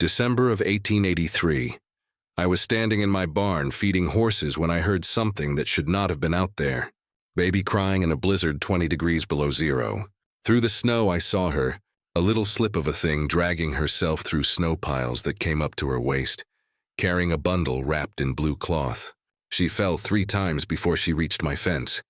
December of 1883. I was standing in my barn feeding horses when I heard something that should not have been out there. Baby crying in a blizzard 20 degrees below zero. Through the snow I saw her, a little slip of a thing dragging herself through snow piles that came up to her waist, carrying a bundle wrapped in blue cloth. She fell 3 times before she reached my fence.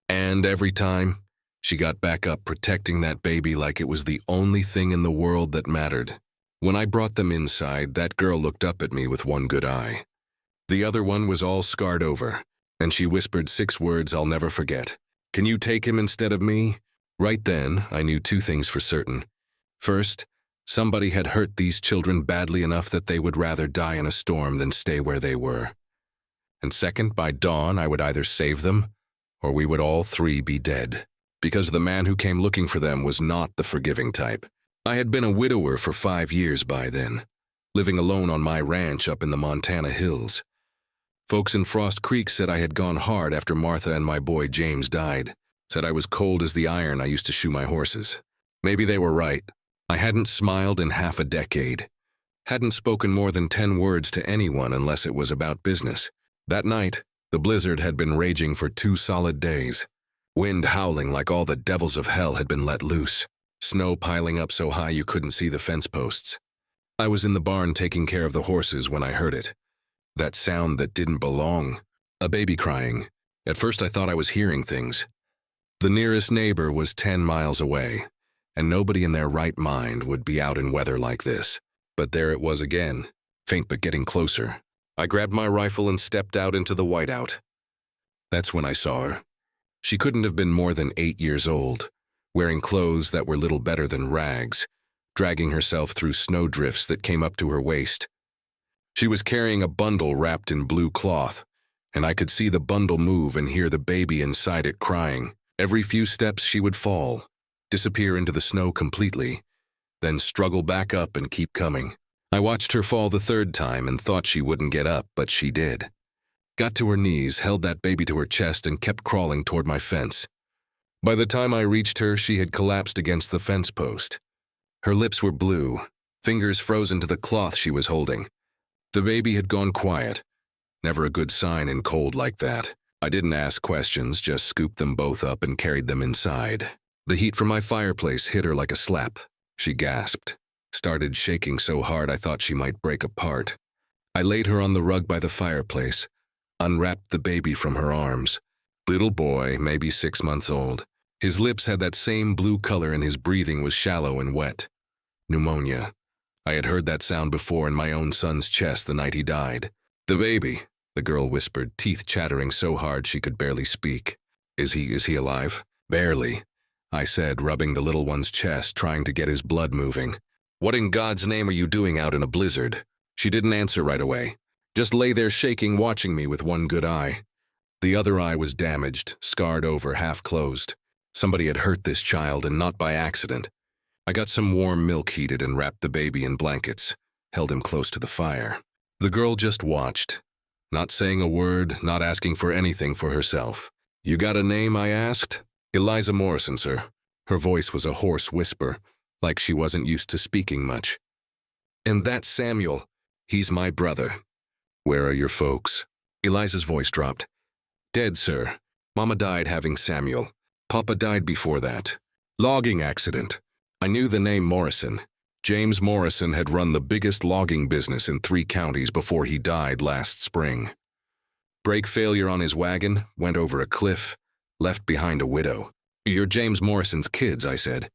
And every time, she got back up protecting that baby like it was the only thing in the world that mattered. When I brought them inside, that girl looked up at me with one good eye. The other one was all scarred over, and she whispered 6 words I'll never forget. "Can you take him instead of me?" Right then, I knew 2 things for certain. First, somebody had hurt these children badly enough that they would rather die in a storm than stay where they were. And second, by dawn, I would either save them, or we would all 3 be dead, because the man who came looking for them was not the forgiving type. I had been a widower for 5 years by then, living alone on my ranch up in the Montana hills. Folks in Frost Creek said I had gone hard after Martha and my boy James died, said I was cold as the iron I used to shoe my horses. Maybe they were right. I hadn't smiled in half a decade, hadn't spoken more than 10 words to anyone unless it was about business. That night, the blizzard had been raging for 2 solid days. Wind howling like all the devils of hell had been let loose. Snow piling up so high you couldn't see the fence posts. I was in the barn taking care of the horses when I heard it. That sound that didn't belong. A baby crying. At first I thought I was hearing things. The nearest neighbor was 10 miles away, and nobody in their right mind would be out in weather like this. But there it was again, faint but getting closer. I grabbed my rifle and stepped out into the whiteout. That's when I saw her. She couldn't have been more than 8 years old, wearing clothes that were little better than rags, dragging herself through snowdrifts that came up to her waist. She was carrying a bundle wrapped in blue cloth, and I could see the bundle move and hear the baby inside it crying. Every few steps she would fall, disappear into the snow completely, then struggle back up and keep coming. I watched her fall the 3rd time and thought she wouldn't get up, but she did. Got to her knees, held that baby to her chest, and kept crawling toward my fence. By the time I reached her, she had collapsed against the fence post. Her lips were blue, fingers frozen to the cloth she was holding. The baby had gone quiet. Never a good sign in cold like that. I didn't ask questions, just scooped them both up and carried them inside. The heat from my fireplace hit her like a slap. She gasped, started shaking so hard I thought she might break apart. I laid her on the rug by the fireplace, unwrapped the baby from her arms. Little boy, maybe 6 months old. His lips had that same blue color and his breathing was shallow and wet. Pneumonia. I had heard that sound before in my own son's chest the night he died. "The baby," the girl whispered, teeth chattering so hard she could barely speak. Is he alive?" "Barely," I said, rubbing the little one's chest, trying to get his blood moving. "What in God's name are you doing out in a blizzard?" She didn't answer right away. Just lay there shaking, watching me with one good eye. The other eye was damaged, scarred over, half closed. Somebody had hurt this child, and not by accident. I got some warm milk heated and wrapped the baby in blankets, held him close to the fire. The girl just watched, not saying a word, not asking for anything for herself. "You got a name?" I asked. "Eliza Morrison, sir." Her voice was a hoarse whisper, like she wasn't used to speaking much. "And that's Samuel. He's my brother." "Where are your folks?" Eliza's voice dropped. "Dead, sir. Mama died having Samuel. Papa died before that. Logging accident." I knew the name Morrison. James Morrison had run the biggest logging business in 3 counties before he died last spring. Brake failure on his wagon, went over a cliff, left behind a widow. "You're James Morrison's kids," I said.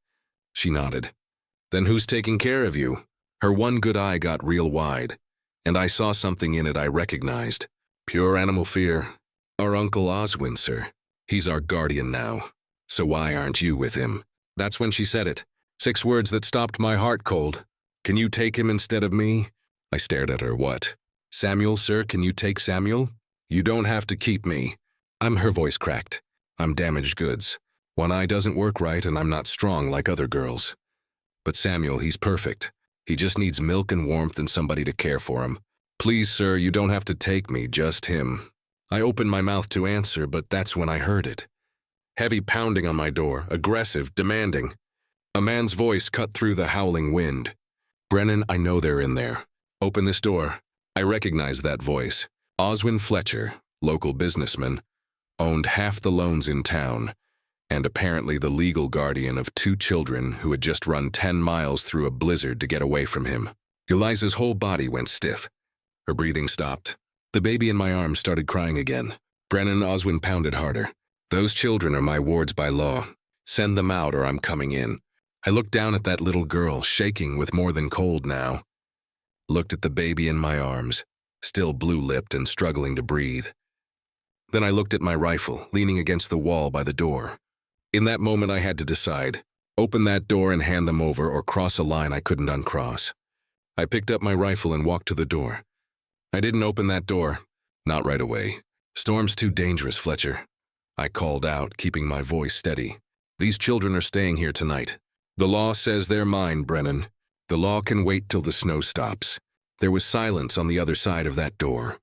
She nodded. "Then who's taking care of you?" Her one good eye got real wide, and I saw something in it I recognized. Pure animal fear. "Our Uncle Oswin, sir. He's our guardian now. So why aren't you with him?" That's when she said it. 6 words that stopped my heart cold. "Can you take him instead of me?" I stared at her. "What? Samuel, sir, can you take Samuel? You don't have to keep me." Her voice cracked. "I'm damaged goods. One eye doesn't work right and I'm not strong like other girls. But Samuel, he's perfect. He just needs milk and warmth and somebody to care for him. Please, sir, you don't have to take me, just him." I opened my mouth to answer, but that's when I heard it. Heavy pounding on my door, aggressive, demanding. A man's voice cut through the howling wind. Brennan, I know they're in there. Open this door. I recognized that voice. Oswin Fletcher, local businessman, owned half the loans in town, and apparently the legal guardian of 2 children who had just run 10 miles through a blizzard to get away from him. Eliza's whole body went stiff. Her breathing stopped. The baby in my arms started crying again. Brennan, Oswin pounded harder. Those children are my wards by law. Send them out or I'm coming in. I looked down at that little girl, shaking with more than cold now. Looked at the baby in my arms, still blue-lipped and struggling to breathe. Then I looked at my rifle, leaning against the wall by the door. In that moment I had to decide, open that door and hand them over or cross a line I couldn't uncross. I picked up my rifle and walked to the door. I didn't open that door. Not right away. Storm's too dangerous, Fletcher. I called out, keeping my voice steady. These children are staying here tonight. The law says they're mine, Brennan. The law can wait till the snow stops. There was silence on the other side of that door.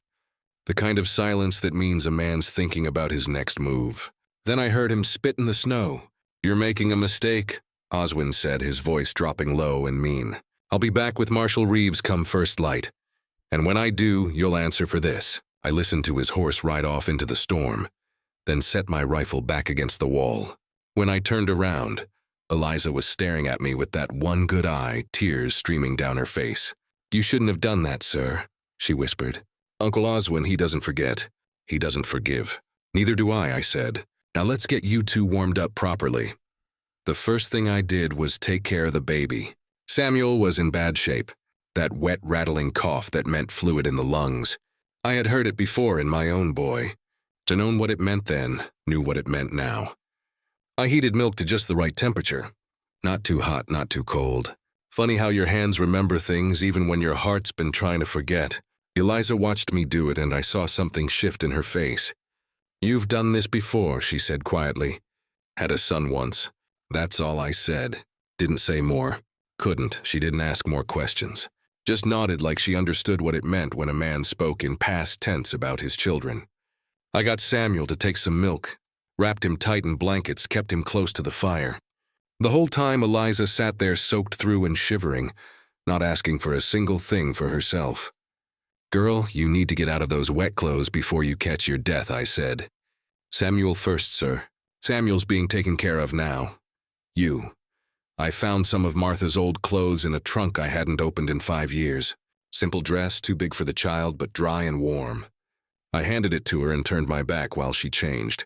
The kind of silence that means a man's thinking about his next move. Then I heard him spit in the snow. You're making a mistake, Oswin said, his voice dropping low and mean. I'll be back with Marshal Reeves come first light. And when I do, you'll answer for this. I listened to his horse ride off into the storm, then set my rifle back against the wall. When I turned around, Eliza was staring at me with that one good eye, tears streaming down her face. You shouldn't have done that, sir, she whispered. Uncle Oswin, he doesn't forget. He doesn't forgive. Neither do I said. Now let's get you 2 warmed up properly. The first thing I did was take care of the baby. Samuel was in bad shape. That wet, rattling cough that meant fluid in the lungs. I had heard it before in my own boy. To known what it meant then, knew what it meant now. I heated milk to just the right temperature. Not too hot, not too cold. Funny how your hands remember things even when your heart's been trying to forget. Eliza watched me do it and I saw something shift in her face. You've done this before, she said quietly. Had a son once. That's all I said. Didn't say more. Couldn't. She didn't ask more questions. Just nodded like she understood what it meant when a man spoke in past tense about his children. I got Samuel to take some milk, wrapped him tight in blankets, kept him close to the fire. The whole time Eliza sat there soaked through and shivering, not asking for a single thing for herself. Girl, you need to get out of those wet clothes before you catch your death, I said. Samuel first, sir. Samuel's being taken care of now. You. I found some of Martha's old clothes in a trunk I hadn't opened in 5 years. Simple dress, too big for the child, but dry and warm. I handed it to her and turned my back while she changed.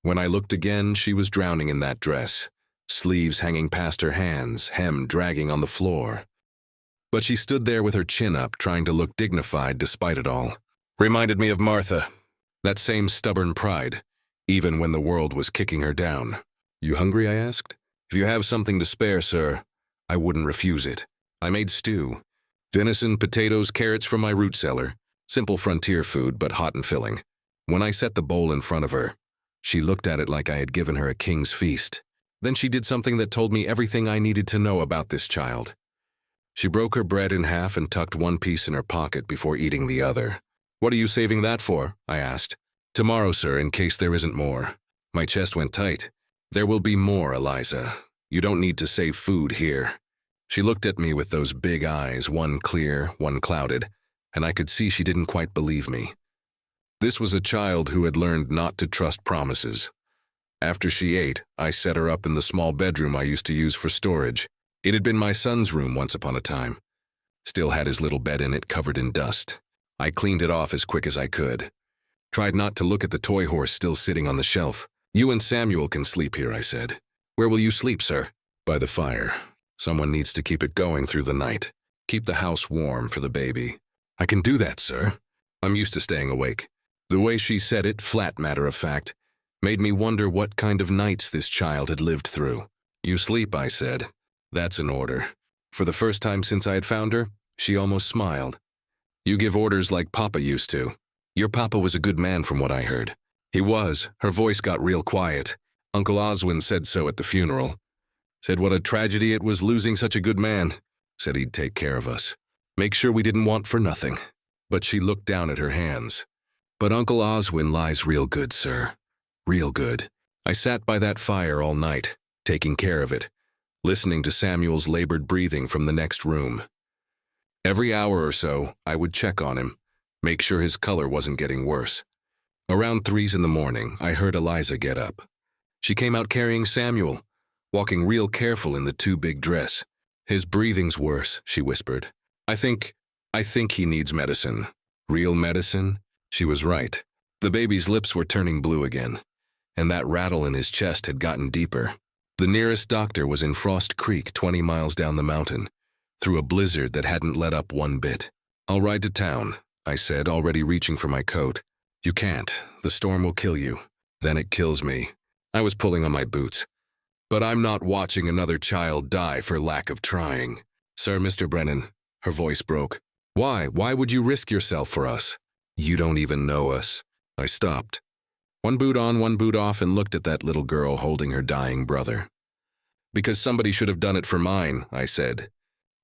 When I looked again, she was drowning in that dress, sleeves hanging past her hands, hem dragging on the floor. But she stood there with her chin up, trying to look dignified despite it all. Reminded me of Martha. That same stubborn pride, even when the world was kicking her down. You hungry, I asked. If you have something to spare, sir, I wouldn't refuse it. I made stew. Venison, potatoes, carrots from my root cellar. Simple frontier food, but hot and filling. When I set the bowl in front of her, she looked at it like I had given her a king's feast. Then she did something that told me everything I needed to know about this child. She broke her bread in half and tucked one piece in her pocket before eating the other. What are you saving that for? I asked. Tomorrow, sir, in case there isn't more. My chest went tight. There will be more, Eliza. You don't need to save food here. She looked at me with those big eyes, one clear, one clouded, and I could see she didn't quite believe me. This was a child who had learned not to trust promises. After she ate, I set her up in the small bedroom I used to use for storage. It had been my son's room once upon a time. Still had his little bed in it covered in dust. I cleaned it off as quick as I could. Tried not to look at the toy horse still sitting on the shelf. You and Samuel can sleep here, I said. Where will you sleep, sir? By the fire. Someone needs to keep it going through the night. Keep the house warm for the baby. I can do that, sir. I'm used to staying awake. The way she said it, flat matter of fact, made me wonder what kind of nights this child had lived through. You sleep, I said. That's an order. For the first time since I had found her, she almost smiled. You give orders like Papa used to. Your Papa was a good man from what I heard. He was. Her voice got real quiet. Uncle Oswin said so at the funeral. Said what a tragedy it was losing such a good man. Said he'd take care of us. Make sure we didn't want for nothing. But she looked down at her hands. But Uncle Oswin lies real good, sir. Real good. I sat by that fire all night, taking care of it, listening to Samuel's labored breathing from the next room. Every hour or so, I would check on him, make sure his color wasn't getting worse. Around 3 in the morning, I heard Eliza get up. She came out carrying Samuel, walking real careful in the too big dress. His breathing's worse, she whispered. I think he needs medicine. Real medicine? She was right. The baby's lips were turning blue again, and that rattle in his chest had gotten deeper. The nearest doctor was in Frost Creek, 20 miles down the mountain, through a blizzard that hadn't let up one bit. I'll ride to town, I said, already reaching for my coat. You can't. The storm will kill you. Then it kills me. I was pulling on my boots. But I'm not watching another child die for lack of trying. Sir, Mr. Brennan, her voice broke. Why? Why would you risk yourself for us? You don't even know us. I stopped. One boot on, one boot off, and looked at that little girl holding her dying brother. Because somebody should have done it for mine, I said.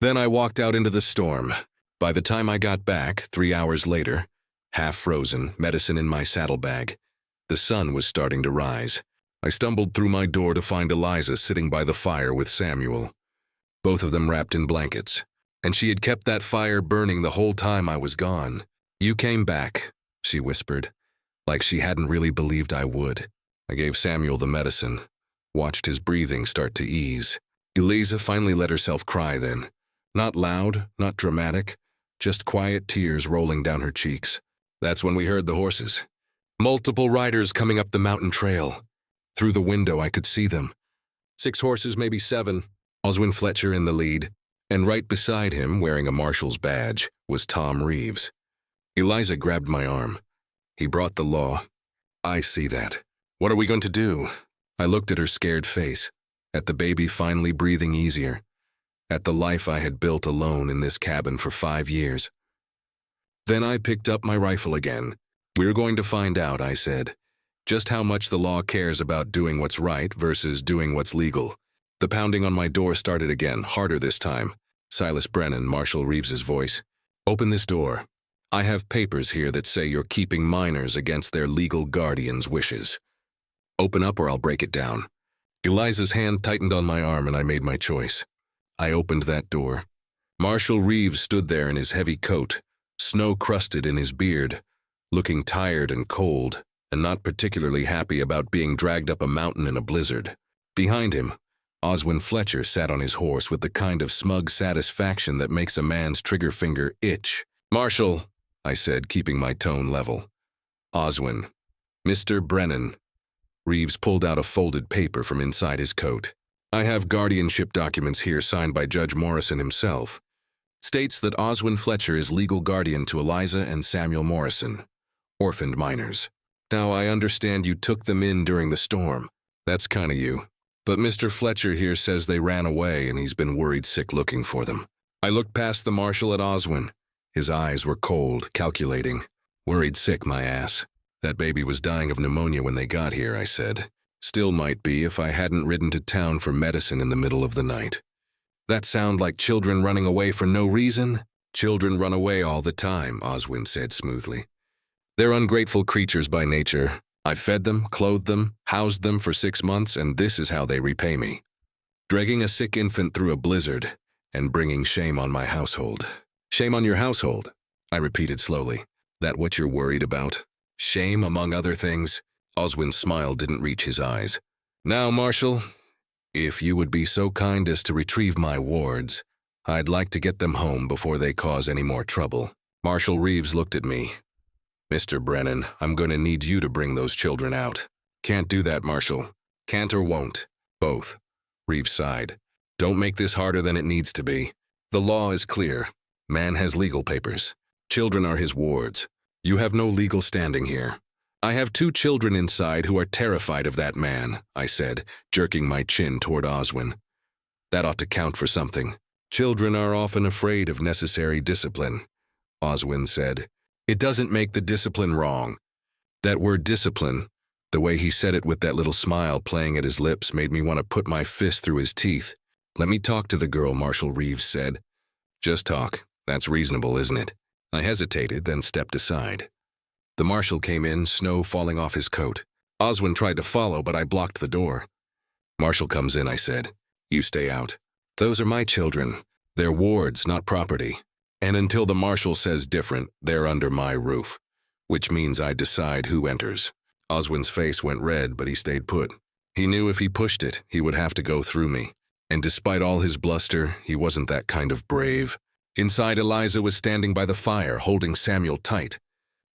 Then I walked out into the storm. By the time I got back, 3 hours later, half frozen, medicine in my saddlebag, the sun was starting to rise. I stumbled through my door to find Eliza sitting by the fire with Samuel, both of them wrapped in blankets. And she had kept that fire burning the whole time I was gone. You came back, she whispered, like she hadn't really believed I would. I gave Samuel the medicine, watched his breathing start to ease. Eliza finally let herself cry then. Not loud, not dramatic, just quiet tears rolling down her cheeks. That's when we heard the horses. Multiple riders coming up the mountain trail. Through the window I could see them. 6 horses, maybe 7. Oswin Fletcher in the lead. And right beside him, wearing a marshal's badge, was Tom Reeves. Eliza grabbed my arm. He brought the law. I see that. What are we going to do? I looked at her scared face, at the baby finally breathing easier, at the life I had built alone in this cabin for 5 years. Then I picked up my rifle again. We're going to find out, I said, just how much the law cares about doing what's right versus doing what's legal. The pounding on my door started again, harder this time. Silas Brennan, Marshal Reeves's voice. Open this door. I have papers here that say you're keeping minors against their legal guardian's wishes. Open up or I'll break it down. Eliza's hand tightened on my arm and I made my choice. I opened that door. Marshal Reeves stood there in his heavy coat, snow-crusted in his beard, looking tired and cold, and not particularly happy about being dragged up a mountain in a blizzard. Behind him, Oswin Fletcher sat on his horse with the kind of smug satisfaction that makes a man's trigger finger itch. Marshal, I said, keeping my tone level. Oswin. Mr. Brennan. Reeves pulled out a folded paper from inside his coat. I have guardianship documents here signed by Judge Morrison himself. States that Oswin Fletcher is legal guardian to Eliza and Samuel Morrison, orphaned minors. Now I understand you took them in during the storm. That's kind of you. But Mr. Fletcher here says they ran away and he's been worried sick looking for them. I looked past the marshal at Oswin. His eyes were cold, calculating. Worried sick, my ass. That baby was dying of pneumonia when they got here, I said. Still might be if I hadn't ridden to town for medicine in the middle of the night. That sound like children running away for no reason? Children run away all the time, Oswin said smoothly. They're ungrateful creatures by nature. I fed them, clothed them, housed them for 6 months, and this is how they repay me. Dragging a sick infant through a blizzard and bringing shame on my household. Shame on your household, I repeated slowly. That what you're worried about? Shame among other things? Oswin's smile didn't reach his eyes. Now, Marshal, if you would be so kind as to retrieve my wards, I'd like to get them home before they cause any more trouble. Marshal Reeves looked at me. Mr. Brennan, I'm going to need you to bring those children out. Can't do that, Marshal. Can't or won't. Both. Reeves sighed. Don't make this harder than it needs to be. The law is clear. Man has legal papers. Children are his wards. You have no legal standing here. I have 2 children inside who are terrified of that man, I said, jerking my chin toward Oswin. That ought to count for something. Children are often afraid of necessary discipline, Oswin said. It doesn't make the discipline wrong. That word discipline, the way he said it with that little smile playing at his lips, made me want to put my fist through his teeth. Let me talk to the girl, Marshal Reeves said. Just talk. That's reasonable, isn't it? I hesitated, then stepped aside. The marshal came in, snow falling off his coat. Oswin tried to follow, but I blocked the door. Marshal comes in, I said. You stay out. Those are my children. They're wards, not property. And until the marshal says different, they're under my roof, which means I decide who enters. Oswin's face went red, but he stayed put. He knew if he pushed it, he would have to go through me. And despite all his bluster, he wasn't that kind of brave. Inside, Eliza was standing by the fire, holding Samuel tight.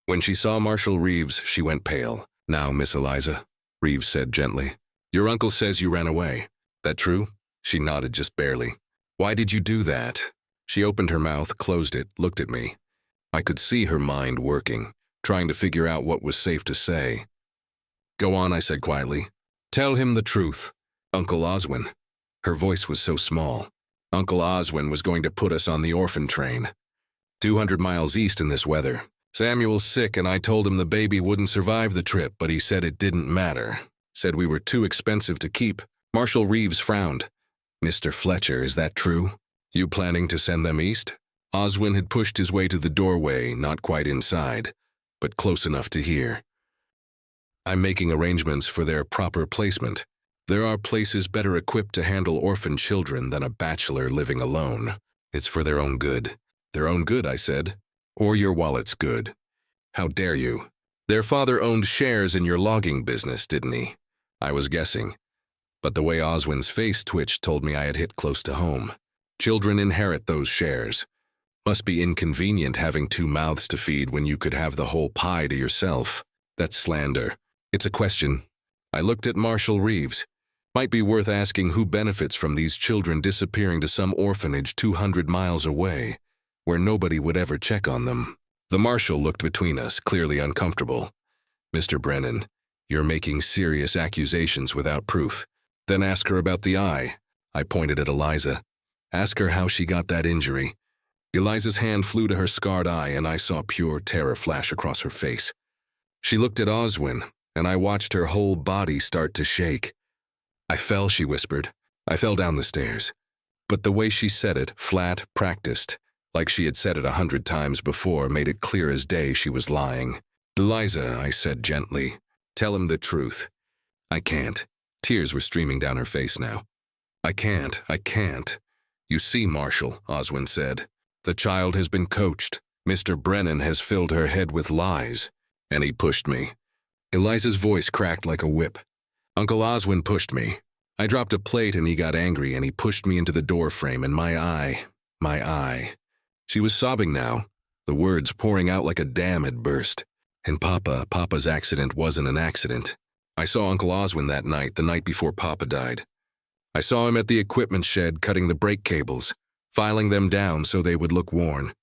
When she saw Marshal Reeves, she went pale. "Now, Miss Eliza," Reeves said gently. "Your uncle says you ran away. That true?" She nodded just barely. "Why did you do that?" She opened her mouth, closed it, looked at me. I could see her mind working, trying to figure out what was safe to say. "Go on," I said quietly. "Tell him the truth." "Uncle Oswin." Her voice was so small. "Uncle Oswin was going to put us on the orphan train. 200 miles east in this weather. Samuel's sick and I told him the baby wouldn't survive the trip, but he said it didn't matter. Said we were too expensive to keep." Marshal Reeves frowned. "Mr. Fletcher, is that true? You planning to send them east?" Oswin had pushed his way to the doorway, not quite inside, but close enough to hear. "I'm making arrangements for their proper placement. There are places better equipped to handle orphan children than a bachelor living alone. It's for their own good." "Their own good," I said. "Or your wallet's good." "How dare you? Their father owned shares in your logging business, didn't he?" I was guessing, but the way Oswin's face twitched told me I had hit close to home. Children inherit those shares. Must be inconvenient having two mouths to feed when you could have the whole pie to yourself. That's slander. It's a question. I looked at Marshal Reeves. Might be worth asking who benefits from these children disappearing to some orphanage 200 miles away, where nobody would ever check on them. The marshal looked between us, clearly uncomfortable. "Mr. Brennan, you're making serious accusations without proof. Then ask her about the eye." I pointed at Eliza. "Ask her how she got that injury." Eliza's hand flew to her scarred eye, and I saw pure terror flash across her face. She looked at Oswin, and I watched her whole body start to shake. "I fell," she whispered. "I fell down the stairs." But the way she said it, flat, practiced, like she had said it 100 times before, made it clear as day she was lying. "Eliza," I said gently, "tell him the truth." "I can't." Tears were streaming down her face now. I can't. "You see, Marshal," Oswin said, "the child has been coached. Mr. Brennan has filled her head with lies." And he pushed me. Eliza's voice cracked like a whip. "Uncle Oswin pushed me. I dropped a plate and he got angry and he pushed me into the door frame and my eye. She was sobbing now, the words pouring out like a dam had burst. "And Papa's accident wasn't an accident. I saw Uncle Oswin that night, the night before Papa died. I saw him at the equipment shed cutting the brake cables, filing them down so they would look worn.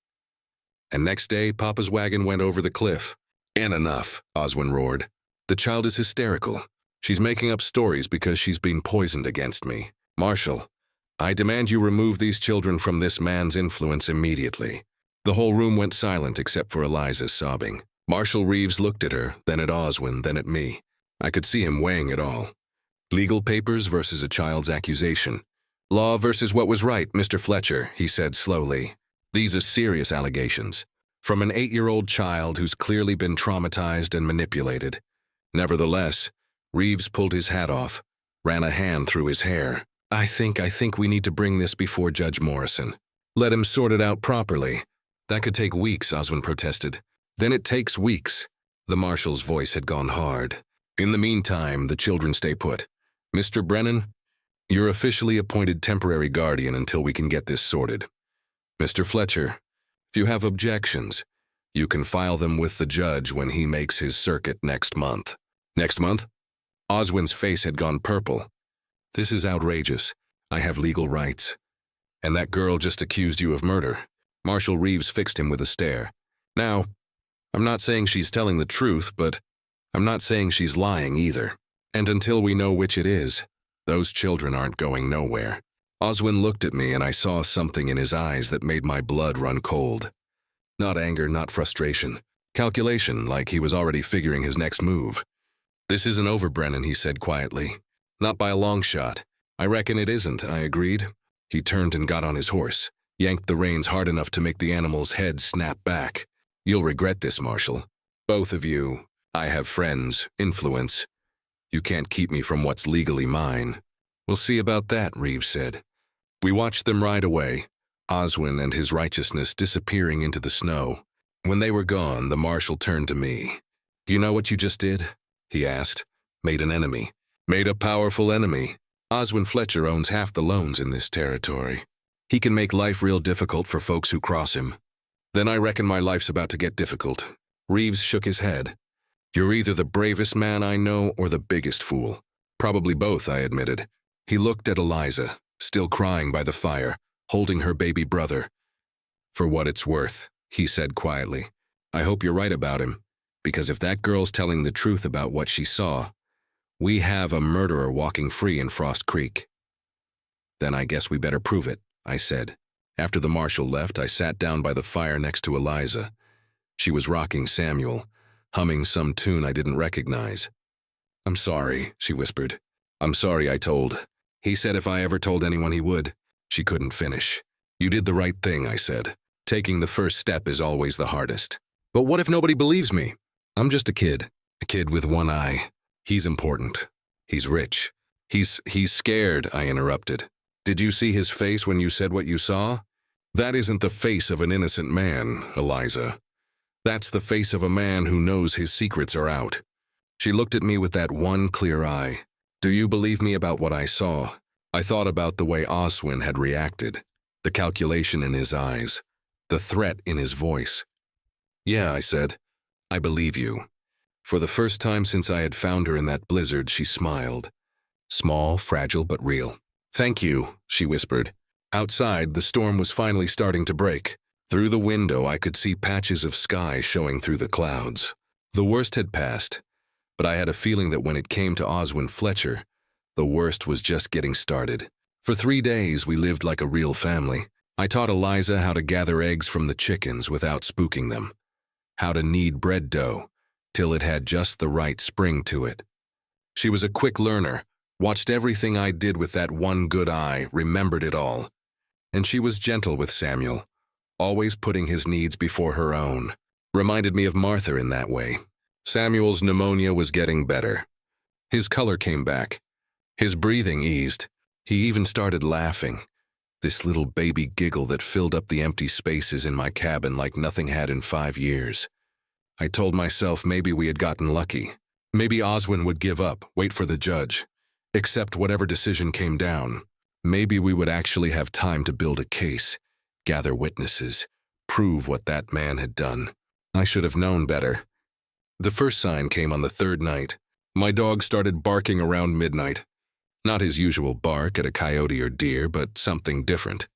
And next day, Papa's wagon went over the cliff." "And enough," Oswin roared. "The child is hysterical. She's making up stories because she's been poisoned against me. Marshal, I demand you remove these children from this man's influence immediately." The whole room went silent except for Eliza's sobbing. Marshal Reeves looked at her, then at Oswin, then at me. I could see him weighing it all. Legal papers versus a child's accusation. "Law versus what was right, Mr. Fletcher," he said slowly. "These are serious allegations. From an 8-year-old child who's clearly been traumatized and manipulated." Nevertheless, Reeves pulled his hat off, ran a hand through his hair. I think we need to bring this before Judge Morrison. Let him sort it out properly." "That could take weeks," Oswin protested. "Then it takes weeks." The marshal's voice had gone hard. "In the meantime, the children stay put. Mr. Brennan, you're officially appointed temporary guardian until we can get this sorted. Mr. Fletcher, if you have objections, you can file them with the judge when he makes his circuit next month." "Next month?" Oswin's face had gone purple. "This is outrageous. I have legal rights. And that girl just accused you of murder." Marshal Reeves fixed him with a stare. "Now, I'm not saying she's telling the truth, but I'm not saying she's lying either. And until we know which it is, those children aren't going nowhere." Oswin looked at me and I saw something in his eyes that made my blood run cold. Not anger, not frustration. Calculation, like he was already figuring his next move. "This isn't over, Brennan," he said quietly. "Not by a long shot." "I reckon it isn't," I agreed. He turned and got on his horse, yanked the reins hard enough to make the animal's head snap back. "You'll regret this, Marshal. Both of you. I have friends, influence. You can't keep me from what's legally mine." "We'll see about that," Reeves said. We watched them ride away, Oswin and his righteousness disappearing into the snow. When they were gone, the marshal turned to me. "You know what you just did?" he asked. "Made an enemy. Made a powerful enemy. Oswin Fletcher owns half the loans in this territory. He can make life real difficult for folks who cross him." "Then I reckon my life's about to get difficult." Reeves shook his head. "You're either the bravest man I know or the biggest fool." "Probably both," I admitted. He looked at Eliza, still crying by the fire, holding her baby brother. "For what it's worth," he said quietly, "I hope you're right about him, because if that girl's telling the truth about what she saw, we have a murderer walking free in Frost Creek." "Then I guess we better prove it," I said. After the marshal left, I sat down by the fire next to Eliza. She was rocking Samuel, humming some tune I didn't recognize. "I'm sorry," she whispered. "I'm sorry I told. He said if I ever told anyone he would." She couldn't finish. "You did the right thing," I said. "Taking the first step is always the hardest." "But what if nobody believes me?" "I'm just a kid with one eye. He's important. He's rich. He's scared," I interrupted. "Did you see his face when you said what you saw?" "That isn't the face of an innocent man, Eliza. That's the face of a man who knows his secrets are out." She looked at me with that one clear eye. "Do you believe me about what I saw?" I thought about the way Oswin had reacted, the calculation in his eyes, the threat in his voice. "Yeah," I said. "I believe you." For the first time since I had found her in that blizzard, she smiled. Small, fragile, but real. "Thank you," she whispered. Outside, the storm was finally starting to break. Through the window, I could see patches of sky showing through the clouds. The worst had passed, but I had a feeling that when it came to Oswin Fletcher, the worst was just getting started. For 3 days, we lived like a real family. I taught Eliza how to gather eggs from the chickens without spooking them, how to knead bread dough till it had just the right spring to it. She was a quick learner, watched everything I did with that one good eye, remembered it all. And she was gentle with Samuel, always putting his needs before her own. Reminded me of Martha in that way. Samuel's pneumonia was getting better. His color came back. His breathing eased. He even started laughing. This little baby giggle that filled up the empty spaces in my cabin like nothing had in 5 years. I told myself maybe we had gotten lucky. Maybe Oswin would give up, wait for the judge, accept whatever decision came down. Maybe we would actually have time to build a case, gather witnesses, prove what that man had done. I should have known better. The first sign came on the 3rd night. My dog started barking around midnight. Not his usual bark at a coyote or deer, but something different.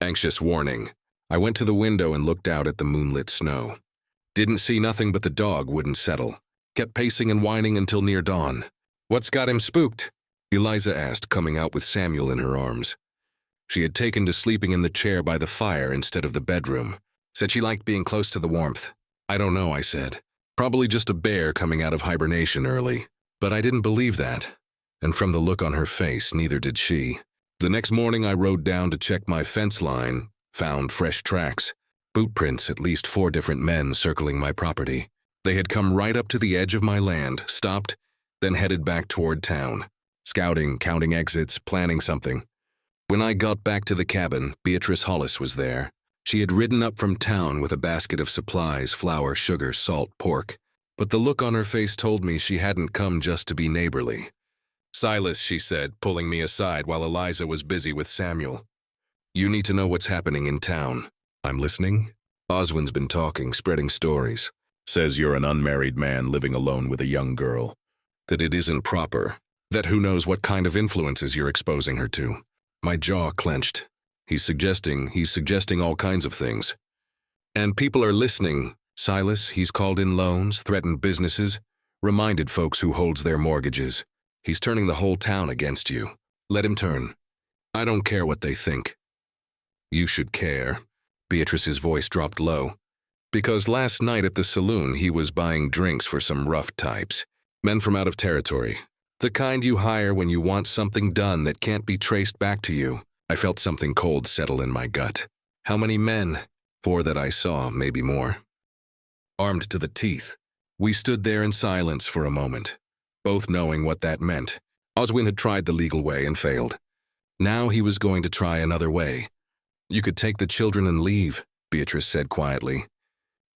Anxious warning. I went to the window and looked out at the moonlit snow. Didn't see nothing, but the dog wouldn't settle. Kept pacing and whining until near dawn. "What's got him spooked?" Eliza asked, coming out with Samuel in her arms. She had taken to sleeping in the chair by the fire instead of the bedroom. Said she liked being close to the warmth. "I don't know," I said. "Probably just a bear coming out of hibernation early." But I didn't believe that. And from the look on her face, neither did she. The next morning I rode down to check my fence line, found fresh tracks. Boot prints, at least 4 different men circling my property. They had come right up to the edge of my land, stopped, then headed back toward town. Scouting, counting exits, planning something. When I got back to the cabin, Beatrice Hollis was there. She had ridden up from town with a basket of supplies, flour, sugar, salt, pork. But the look on her face told me she hadn't come just to be neighborly. "Silas," she said, pulling me aside while Eliza was busy with Samuel. "You need to know what's happening in town." "I'm listening." "Oswin's been talking, spreading stories. Says you're an unmarried man living alone with a young girl. That it isn't proper. That who knows what kind of influences you're exposing her to." My jaw clenched. He's suggesting all kinds of things. "And people are listening. Silas, he's called in loans, threatened businesses, reminded folks who holds their mortgages. He's turning the whole town against you. Let him turn. I don't care what they think." "You should care." Beatrice's voice dropped low. "Because last night at the saloon he was buying drinks for some rough types. Men from out of territory. The kind you hire when you want something done that can't be traced back to you." I felt something cold settle in my gut. How many men? 4 that I saw, maybe more. Armed to the teeth. We stood there in silence for a moment, both knowing what that meant. Oswin had tried the legal way and failed. Now he was going to try another way. You could take the children and leave, Beatrice said quietly.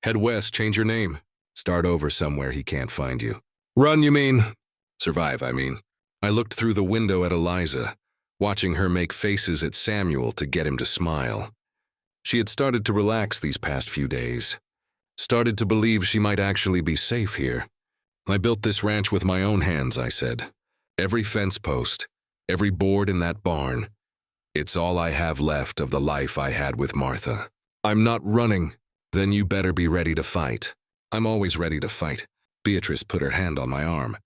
Head west, change your name. Start over somewhere he can't find you. Run, you mean? Survive, I mean. I looked through the window at Eliza, watching her make faces at Samuel to get him to smile. She had started to relax these past few days. Started to believe she might actually be safe here. I built this ranch with my own hands, I said. Every fence post, every board in that barn. It's all I have left of the life I had with Martha. I'm not running. Then you better be ready to fight. I'm always ready to fight. Beatrice put her hand on my arm.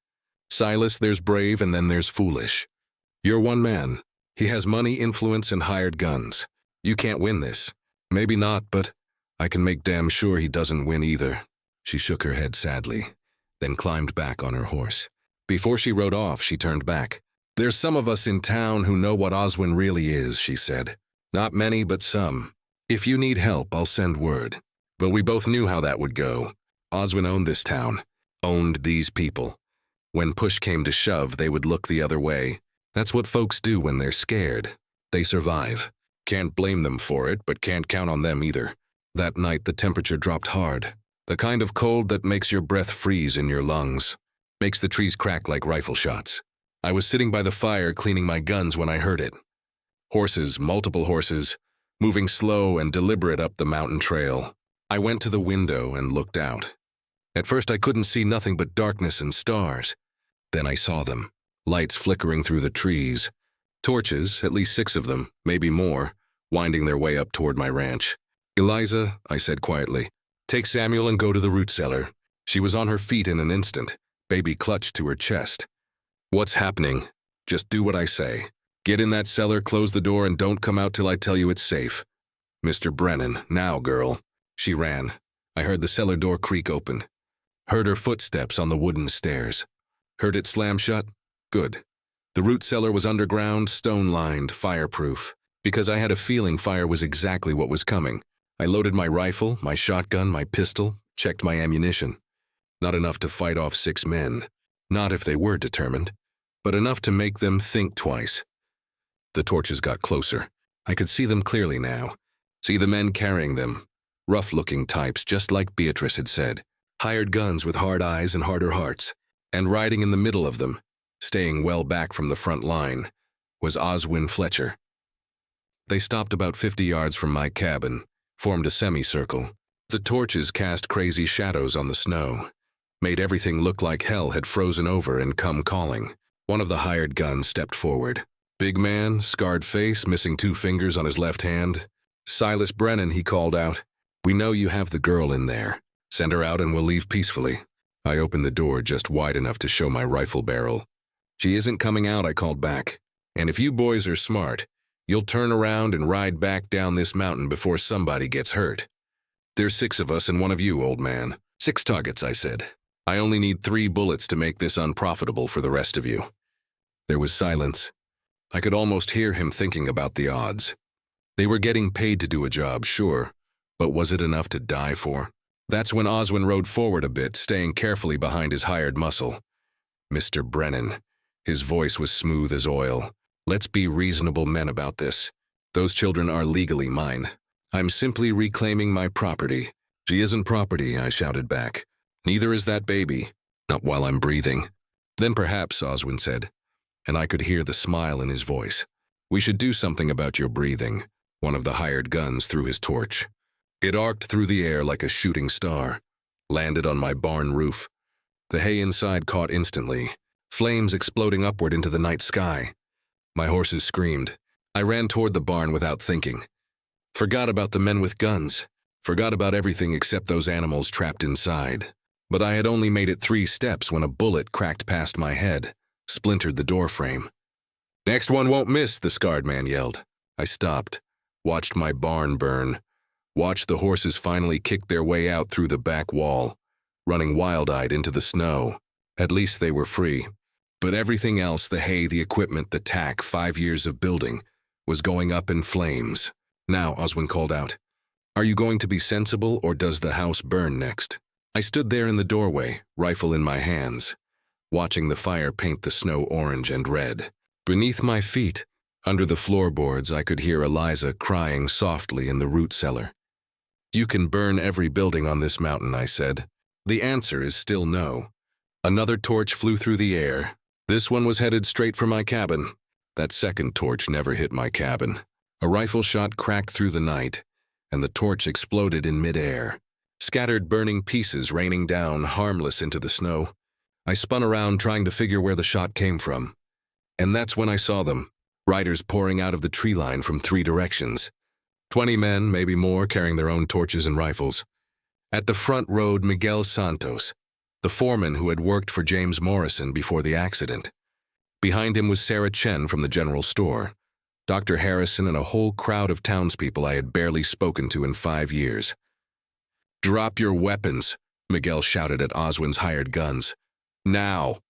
Silas, there's brave and then there's foolish. You're one man. He has money, influence, and hired guns. You can't win this. Maybe not, but I can make damn sure he doesn't win either. She shook her head sadly, then climbed back on her horse. Before she rode off, she turned back. There's some of us in town who know what Oswin really is, she said. Not many, but some. If you need help, I'll send word. But we both knew how that would go. Oswin owned this town, owned these people. When push came to shove, they would look the other way. That's what folks do when they're scared. They survive. Can't blame them for it, but can't count on them either. That night, the temperature dropped hard. The kind of cold that makes your breath freeze in your lungs. Makes the trees crack like rifle shots. I was sitting by the fire cleaning my guns when I heard it. Horses, multiple horses, moving slow and deliberate up the mountain trail. I went to the window and looked out. At first I couldn't see nothing but darkness and stars. Then I saw them, lights flickering through the trees. Torches, at least 6 of them, maybe more, winding their way up toward my ranch. Eliza, I said quietly, take Samuel and go to the root cellar. She was on her feet in an instant, baby clutched to her chest. What's happening? Just do what I say. Get in that cellar, close the door, and don't come out till I tell you it's safe. Mr. Brennan, now, girl. She ran. I heard the cellar door creak open. Heard her footsteps on the wooden stairs. Heard it slam shut? Good. The root cellar was underground, stone-lined, fireproof. Because I had a feeling fire was exactly what was coming. I loaded my rifle, my shotgun, my pistol, checked my ammunition. Not enough to fight off 6 men. Not if they were determined, but enough to make them think twice. The torches got closer. I could see them clearly now. See the men carrying them. Rough-looking types, just like Beatrice had said. Hired guns with hard eyes and harder hearts. And riding in the middle of them, staying well back from the front line, was Oswin Fletcher. They stopped about 50 yards from my cabin, formed a semicircle. The torches cast crazy shadows on the snow, made everything look like hell had frozen over and come calling. One of the hired guns stepped forward. Big man, scarred face, missing 2 fingers on his left hand. Silas Brennan, he called out. We know you have the girl in there. Send her out and we'll leave peacefully. I opened the door just wide enough to show my rifle barrel. She isn't coming out, I called back. And if you boys are smart, you'll turn around and ride back down this mountain before somebody gets hurt. There's 6 of us and 1 of you, old man. 6 targets, I said. I only need 3 bullets to make this unprofitable for the rest of you. There was silence. I could almost hear him thinking about the odds. They were getting paid to do a job, sure, but was it enough to die for? That's when Oswin rode forward a bit, staying carefully behind his hired muscle. Mr. Brennan. His voice was smooth as oil. Let's be reasonable men about this. Those children are legally mine. I'm simply reclaiming my property. She isn't property, I shouted back. Neither is that baby. Not while I'm breathing. Then perhaps, Oswin said, and I could hear the smile in his voice. We should do something about your breathing. One of the hired guns threw his torch. It arced through the air like a shooting star, landed on my barn roof. The hay inside caught instantly, flames exploding upward into the night sky. My horses screamed. I ran toward the barn without thinking. Forgot about the men with guns. Forgot about everything except those animals trapped inside. But I had only made it 3 steps when a bullet cracked past my head, splintered the doorframe. Next one won't miss, the scarred man yelled. I stopped, watched my barn burn, watched the horses finally kick their way out through the back wall, running wild-eyed into the snow. At least they were free. But everything else, the hay, the equipment, the tack, 5 years of building, was going up in flames. Now, Oswin called out, are you going to be sensible or does the house burn next? I stood there in the doorway, rifle in my hands, watching the fire paint the snow orange and red. Beneath my feet, Under the floorboards, I could hear Eliza crying softly in the root cellar. "You can burn every building on this mountain," I said. The answer is still no. Another torch flew through the air. This one was headed straight for my cabin. That second torch never hit my cabin. A rifle shot cracked through the night, and the torch exploded in midair. Scattered burning pieces raining down, harmless into the snow. I spun around trying to figure where the shot came from. And that's when I saw them, riders pouring out of the tree line from 3 directions. 20 men, maybe more, carrying their own torches and rifles. At the front rode Miguel Santos, the foreman who had worked for James Morrison before the accident. Behind him was Sarah Chen from the general store, Dr. Harrison, and a whole crowd of townspeople I had barely spoken to in 5 years. "Drop your weapons," Miguel shouted at Oswin's hired guns. "Now!"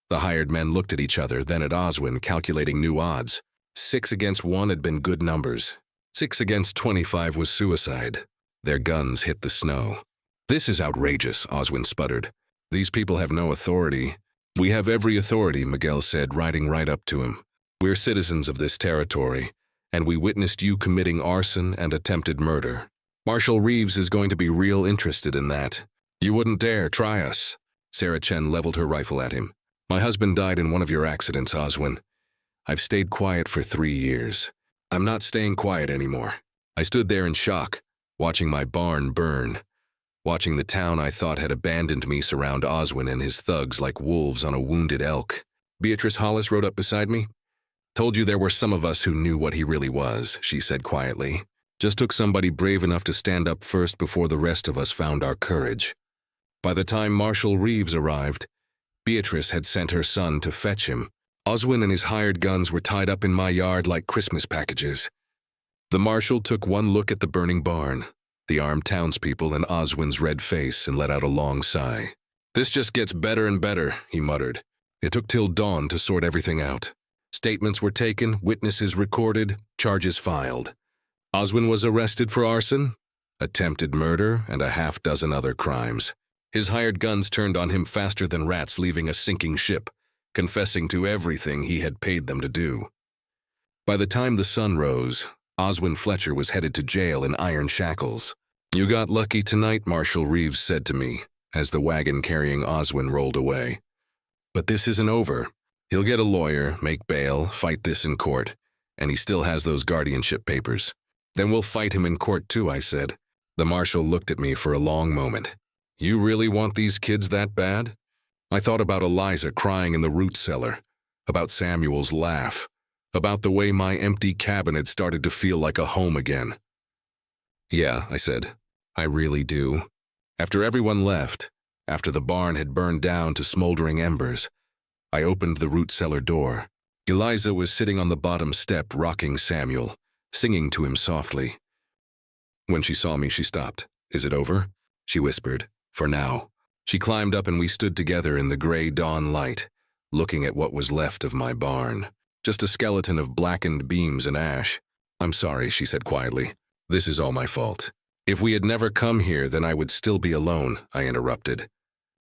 The hired men looked at each other, then at Oswin, calculating new odds. 6 against 1 had been good numbers. 6 against 25 was suicide. Their guns hit the snow. "This is outrageous," Oswin sputtered. "These people have no authority." "We have every authority," Miguel said, riding right up to him. "We're citizens of this territory, and we witnessed you committing arson and attempted murder. Marshal Reeves is going to be real interested in that. You wouldn't dare try us." Sarah Chen leveled her rifle at him. "My husband died in one of your accidents, Oswin. I've stayed quiet for 3 years. I'm not staying quiet anymore." I stood there in shock, watching my barn burn, watching the town I thought had abandoned me surround Oswin and his thugs like wolves on a wounded elk. Beatrice Hollis rode up beside me. "Told you there were some of us who knew what he really was," she said quietly. "Just took somebody brave enough to stand up first before the rest of us found our courage." By the time Marshal Reeves arrived, Beatrice had sent her son to fetch him. Oswin and his hired guns were tied up in my yard like Christmas packages. The marshal took one look at the burning barn, the armed townspeople, and Oswin's red face, and let out a long sigh. "This just gets better and better," he muttered. It took till dawn to sort everything out. Statements were taken, witnesses recorded, charges filed. Oswin was arrested for arson, attempted murder, and a half-dozen other crimes. His hired guns turned on him faster than rats leaving a sinking ship, confessing to everything he had paid them to do. By the time the sun rose, Oswin Fletcher was headed to jail in iron shackles. "You got lucky tonight," Marshal Reeves said to me, as the wagon carrying Oswin rolled away. "But this isn't over. He'll get a lawyer, make bail, fight this in court, and he still has those guardianship papers. Then we'll fight him in court too," I said. The marshal looked at me for a long moment. "You really want these kids that bad?" I thought about Eliza crying in the root cellar, about Samuel's laugh, about the way my empty cabin had started to feel like a home again. "Yeah," I said, "I really do." After everyone left, after the barn had burned down to smoldering embers, I opened the root cellar door. Eliza was sitting on the bottom step rocking Samuel, singing to him softly. When she saw me, she stopped. "Is it over?" she whispered. "For now." She climbed up and we stood together in the gray dawn light, looking at what was left of my barn. Just a skeleton of blackened beams and ash. "I'm sorry," she said quietly. "This is all my fault." "If we had never come here, then I would still be alone," I interrupted.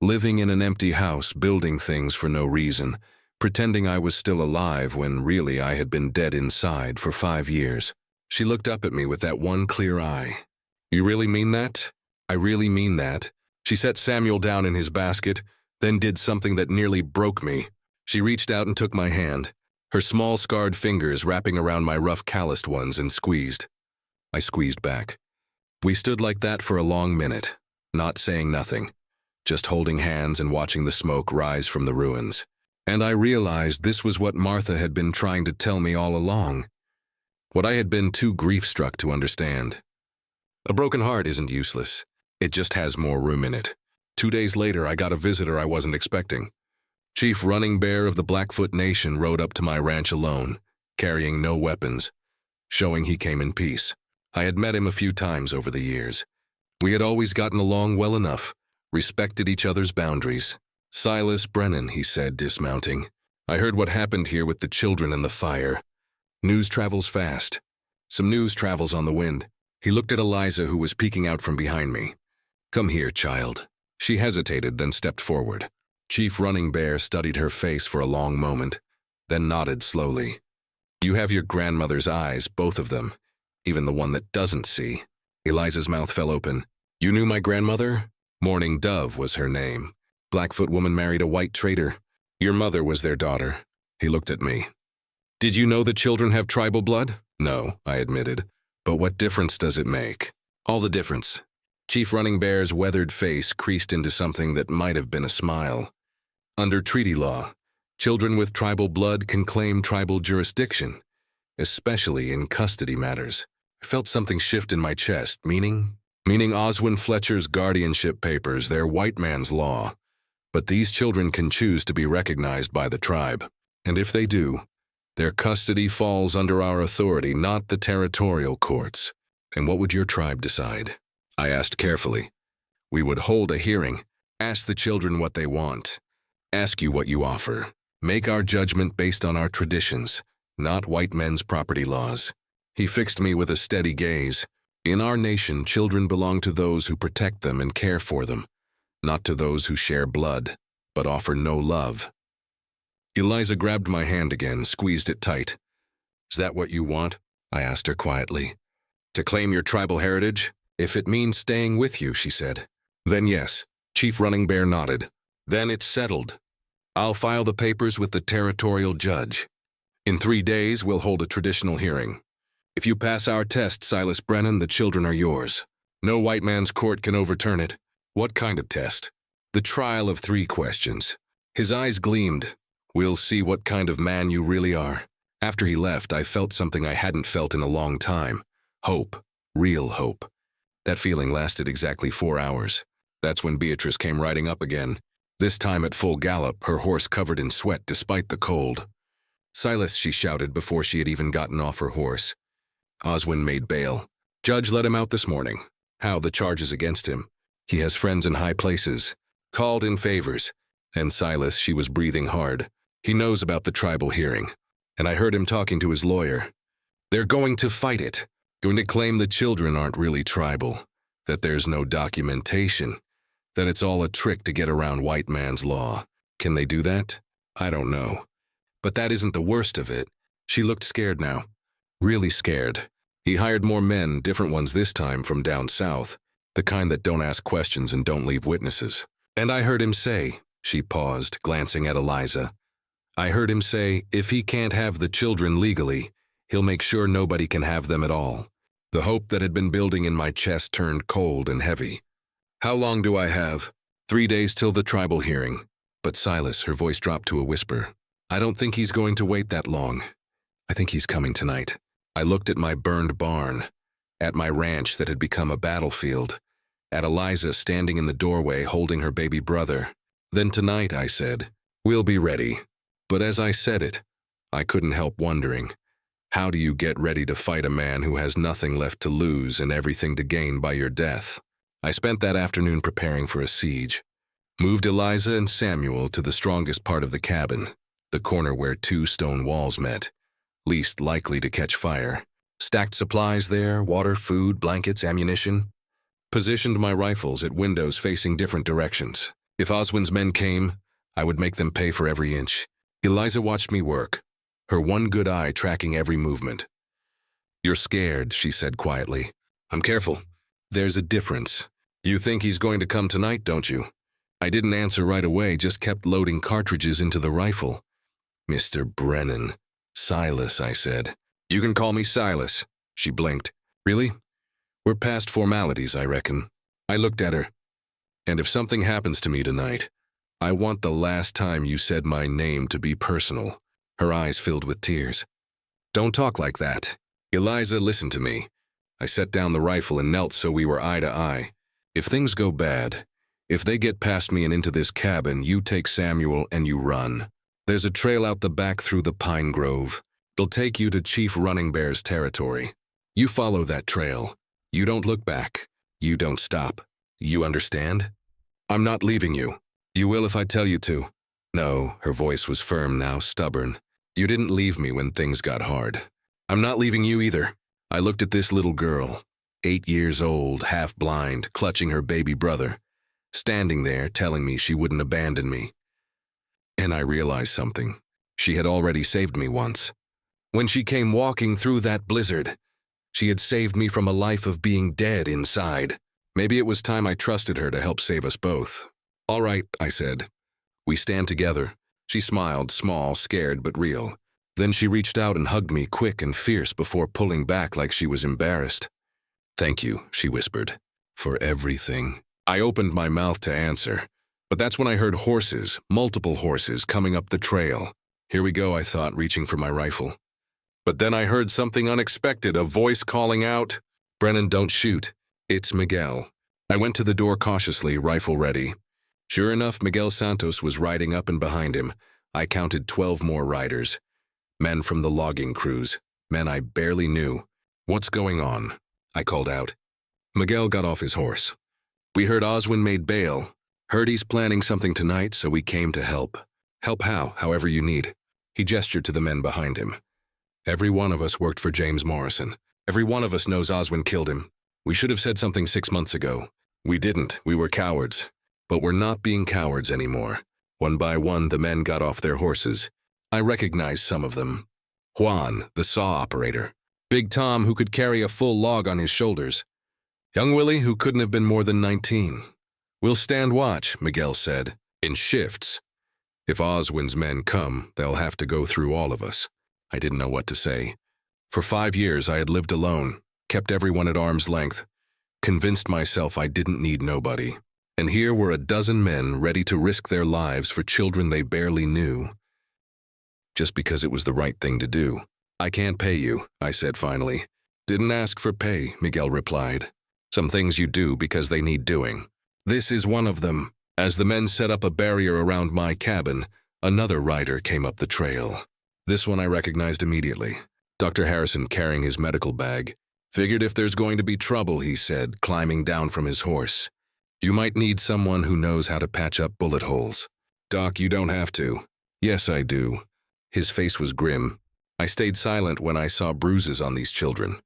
"Living in an empty house, building things for no reason, pretending I was still alive when really I had been dead inside for 5 years. She looked up at me with that one clear eye. "You really mean that?" "I really mean that." She set Samuel down in his basket, then did something that nearly broke me. She reached out and took my hand, her small scarred fingers wrapping around my rough calloused ones, and squeezed. I squeezed back. We stood like that for a long minute, not saying nothing, just holding hands and watching the smoke rise from the ruins. And I realized this was what Martha had been trying to tell me all along, what I had been too grief-struck to understand. A broken heart isn't useless. It just has more room in it. 2 days later, I got a visitor I wasn't expecting. Chief Running Bear of the Blackfoot Nation rode up to my ranch alone, carrying no weapons, showing he came in peace. I had met him a few times over the years. We had always gotten along well enough, respected each other's boundaries. "Silas Brennan," he said, dismounting. "I heard what happened here with the children and the fire. News travels fast. Some news travels on the wind." He looked at Eliza, who was peeking out from behind me. "Come here, child." She hesitated, then stepped forward. Chief Running Bear studied her face for a long moment, then nodded slowly. You have your grandmother's eyes, both of them, even the one that doesn't see. Eliza's mouth fell open. You knew my grandmother? Morning Dove was her name. Blackfoot woman married a white trader. Your mother was their daughter. He looked at me. Did you know the children have tribal blood? No, I admitted. But what difference does it make? All the difference. Chief Running Bear's weathered face creased into something that might have been a smile. Under treaty law, children with tribal blood can claim tribal jurisdiction, especially in custody matters. I felt something shift in my chest, meaning Oswin Fletcher's guardianship papers, they're white man's law. But these children can choose to be recognized by the tribe. And if they do, their custody falls under our authority, not the territorial courts. And what would your tribe decide? I asked carefully. We would hold a hearing, ask the children what they want, ask you what you offer, make our judgment based on our traditions, not white men's property laws. He fixed me with a steady gaze. In our nation, children belong to those who protect them and care for them, not to those who share blood, but offer no love. Eliza grabbed my hand again, squeezed it tight. Is that what you want? I asked her quietly. To claim your tribal heritage? If it means staying with you, she said. Then yes. Chief Running Bear nodded. Then it's settled. I'll file the papers with the territorial judge. In 3 days, we'll hold a traditional hearing. If you pass our test, Silas Brennan, the children are yours. No white man's court can overturn it. What kind of test? The trial of 3 questions. His eyes gleamed. We'll see what kind of man you really are. After he left, I felt something I hadn't felt in a long time. Hope. Real hope. That feeling lasted exactly 4 hours. That's when Beatrice came riding up again. This time at full gallop, her horse covered in sweat despite the cold. Silas, she shouted before she had even gotten off her horse. Oswin made bail. Judge let him out this morning. How the charges against him? He has friends in high places. Called in favors. And Silas, she was breathing hard. He knows about the tribal hearing. And I heard him talking to his lawyer. They're going to fight it. Going to claim the children aren't really tribal. That there's no documentation. That it's all a trick to get around white man's law. Can they do that? I don't know. But that isn't the worst of it. She looked scared now. Really scared. He hired more men, different ones this time, from down south. The kind that don't ask questions and don't leave witnesses. And I heard him say, she paused, glancing at Eliza. I heard him say, if he can't have the children legally, he'll make sure nobody can have them at all. The hope that had been building in my chest turned cold and heavy. How long do I have? 3 days till the tribal hearing. But Silas, her voice dropped to a whisper. I don't think he's going to wait that long. I think he's coming tonight. I looked at my burned barn, at my ranch that had become a battlefield, at Eliza standing in the doorway holding her baby brother. Then tonight, I said, we'll be ready. But as I said it, I couldn't help wondering, how do you get ready to fight a man who has nothing left to lose and everything to gain by your death? I spent that afternoon preparing for a siege. Moved Eliza and Samuel to the strongest part of the cabin, the corner where 2 stone walls met, least likely to catch fire. Stacked supplies there, water, food, blankets, ammunition. Positioned my rifles at windows facing different directions. If Oswin's men came, I would make them pay for every inch. Eliza watched me work, her one good eye tracking every movement. You're scared, she said quietly. I'm careful. There's a difference. You think he's going to come tonight, don't you? I didn't answer right away, just kept loading cartridges into the rifle. Mr. Brennan. Silas, I said. You can call me Silas. She blinked. Really? We're past formalities, I reckon. I looked at her. And if something happens to me tonight, I want the last time you said my name to be personal. Her eyes filled with tears. Don't talk like that. Eliza, listen to me. I set down the rifle and knelt so we were eye to eye. If things go bad, if they get past me and into this cabin, you take Samuel and you run. There's a trail out the back through the pine grove. It'll take you to Chief Running Bear's territory. You follow that trail. You don't look back. You don't stop. You understand? I'm not leaving you. You will if I tell you to. No, her voice was firm now, stubborn. You didn't leave me when things got hard. I'm not leaving you either. I looked at this little girl, 8 years old, half blind, clutching her baby brother, standing there telling me she wouldn't abandon me. And I realized something. She had already saved me once. When she came walking through that blizzard, she had saved me from a life of being dead inside. Maybe it was time I trusted her to help save us both. All right, I said. We stand together. She smiled, small, scared, but real. Then she reached out and hugged me quick and fierce before pulling back like she was embarrassed. Thank you, she whispered, for everything. I opened my mouth to answer, but that's when I heard horses, multiple horses, coming up the trail. Here we go, I thought, reaching for my rifle. But then I heard something unexpected, a voice calling out, Brennan, don't shoot. It's Miguel. I went to the door cautiously, rifle ready. Sure enough, Miguel Santos was riding up, and behind him, I counted 12 more riders. Men from the logging crews, men I barely knew. What's going on? I called out. Miguel got off his horse. We heard Oswin made bail. Heard he's planning something tonight, so we came to help. Help how? However you need. He gestured to the men behind him. Every one of us worked for James Morrison. Every one of us knows Oswin killed him. We should have said something 6 months ago. We didn't. We were cowards. But we're not being cowards anymore. One by one, the men got off their horses. I recognized some of them. Juan, the saw operator. Big Tom, who could carry a full log on his shoulders. Young Willie, who couldn't have been more than 19. We'll stand watch, Miguel said, in shifts. If Oswin's men come, they'll have to go through all of us. I didn't know what to say. For 5 years, I had lived alone, kept everyone at arm's length, convinced myself I didn't need nobody. And here were a dozen men ready to risk their lives for children they barely knew. Just because it was the right thing to do. I can't pay you, I said finally. Didn't ask for pay, Miguel replied. Some things you do because they need doing. This is one of them. As the men set up a barrier around my cabin, another rider came up the trail. This one I recognized immediately. Dr. Harrison carrying his medical bag. Figured if there's going to be trouble, he said, climbing down from his horse. You might need someone who knows how to patch up bullet holes. Doc, you don't have to. Yes, I do. His face was grim. I stayed silent when I saw bruises on these children.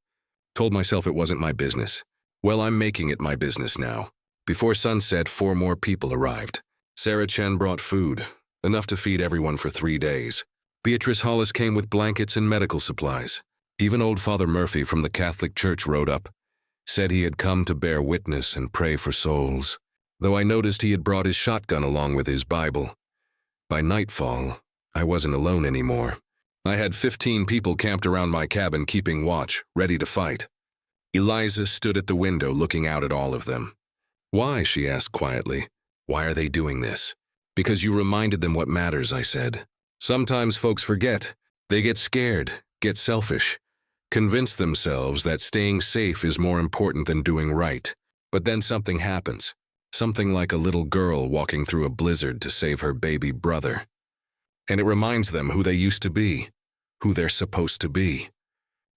Told myself it wasn't my business. Well, I'm making it my business now. Before sunset, 4 more people arrived. Sarah Chen brought food, enough to feed everyone for 3 days. Beatrice Hollis came with blankets and medical supplies. Even old Father Murphy from the Catholic Church rode up. Said he had come to bear witness and pray for souls, though I noticed he had brought his shotgun along with his Bible. By nightfall, I wasn't alone anymore. I had 15 people camped around my cabin keeping watch, ready to fight. Eliza stood at the window looking out at all of them. Why, she asked quietly. Why are they doing this? Because you reminded them what matters, I said. Sometimes folks forget. They get scared, get selfish. Convince themselves that staying safe is more important than doing right. But then something happens. Something like a little girl walking through a blizzard to save her baby brother. And it reminds them who they used to be, who they're supposed to be.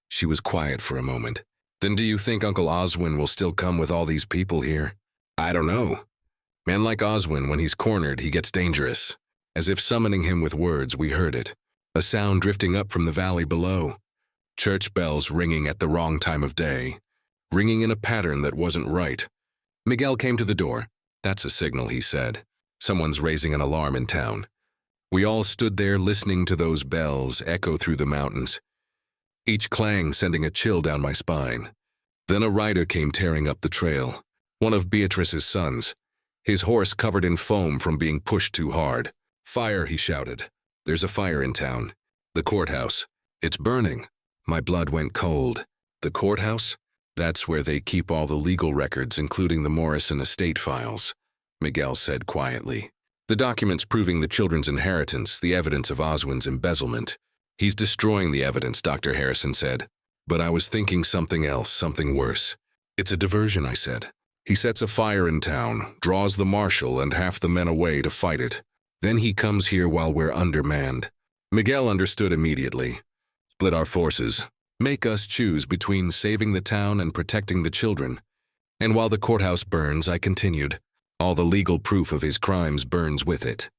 She was quiet for a moment. Then do you think Uncle Oswin will still come with all these people here? I don't know. Man like Oswin, when he's cornered, he gets dangerous. As if summoning him with words, we heard it. A sound drifting up from the valley below. Church bells ringing at the wrong time of day. Ringing in a pattern that wasn't right. Miguel came to the door. That's a signal, he said. Someone's raising an alarm in town. We all stood there listening to those bells echo through the mountains. Each clang sending a chill down my spine. Then a rider came tearing up the trail. One of Beatrice's sons. His horse covered in foam from being pushed too hard. Fire, he shouted. There's a fire in town. The courthouse. It's burning. My blood went cold. The courthouse? That's where they keep all the legal records, including the Morrison estate files, Miguel said quietly. The documents proving the children's inheritance, the evidence of Oswin's embezzlement. He's destroying the evidence, Dr. Harrison said. But I was thinking something else, something worse. It's a diversion, I said. He sets a fire in town, draws the marshal and half the men away to fight it. Then he comes here while we're undermanned. Miguel understood immediately. Split our forces. Make us choose between saving the town and protecting the children. And while the courthouse burns, I continued, all the legal proof of his crimes burns with it.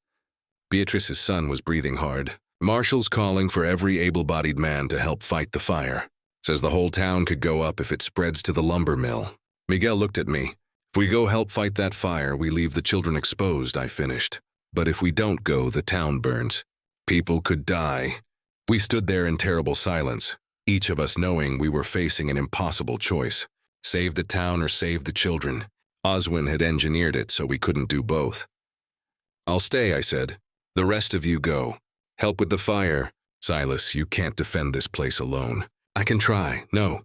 Beatrice's son was breathing hard. Marshal's calling for every able-bodied man to help fight the fire. Says the whole town could go up if it spreads to the lumber mill. Miguel looked at me. If we go help fight that fire, we leave the children exposed, I finished. But if we don't go, the town burns. People could die. We stood there in terrible silence, each of us knowing we were facing an impossible choice. Save the town or save the children. Oswin had engineered it so we couldn't do both. "I'll stay," I said. "The rest of you go. Help with the fire. Silas, you can't defend this place alone." "I can try." "No."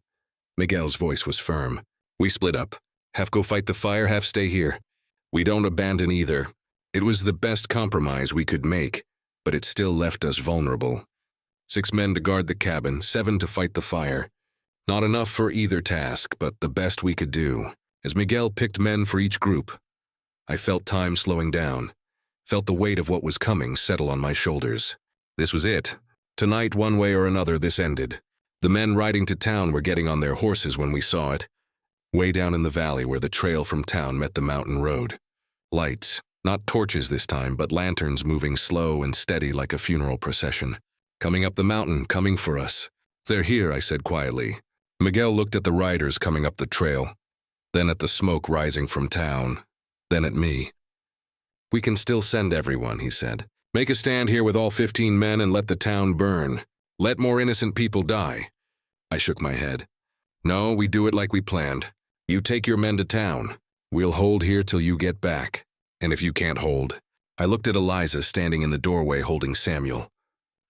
Miguel's voice was firm. We split up. Half go fight the fire, half stay here. We don't abandon either. It was the best compromise we could make, but it still left us vulnerable. 6 men to guard the cabin, 7 to fight the fire. Not enough for either task, but the best we could do. As Miguel picked men for each group, I felt time slowing down, felt the weight of what was coming settle on my shoulders. This was it. Tonight, one way or another, this ended. The men riding to town were getting on their horses when we saw it, way down in the valley where the trail from town met the mountain road. Lights, not torches this time, but lanterns moving slow and steady like a funeral procession. Coming up the mountain, coming for us. "They're here," I said quietly. Miguel looked at the riders coming up the trail, then at the smoke rising from town, then at me. "We can still send everyone," he said. "Make a stand here with all 15 men and let the town burn. Let more innocent people die." I shook my head. "No, we do it like we planned. You take your men to town. We'll hold here till you get back. And if you can't hold..." I looked at Eliza standing in the doorway holding Samuel.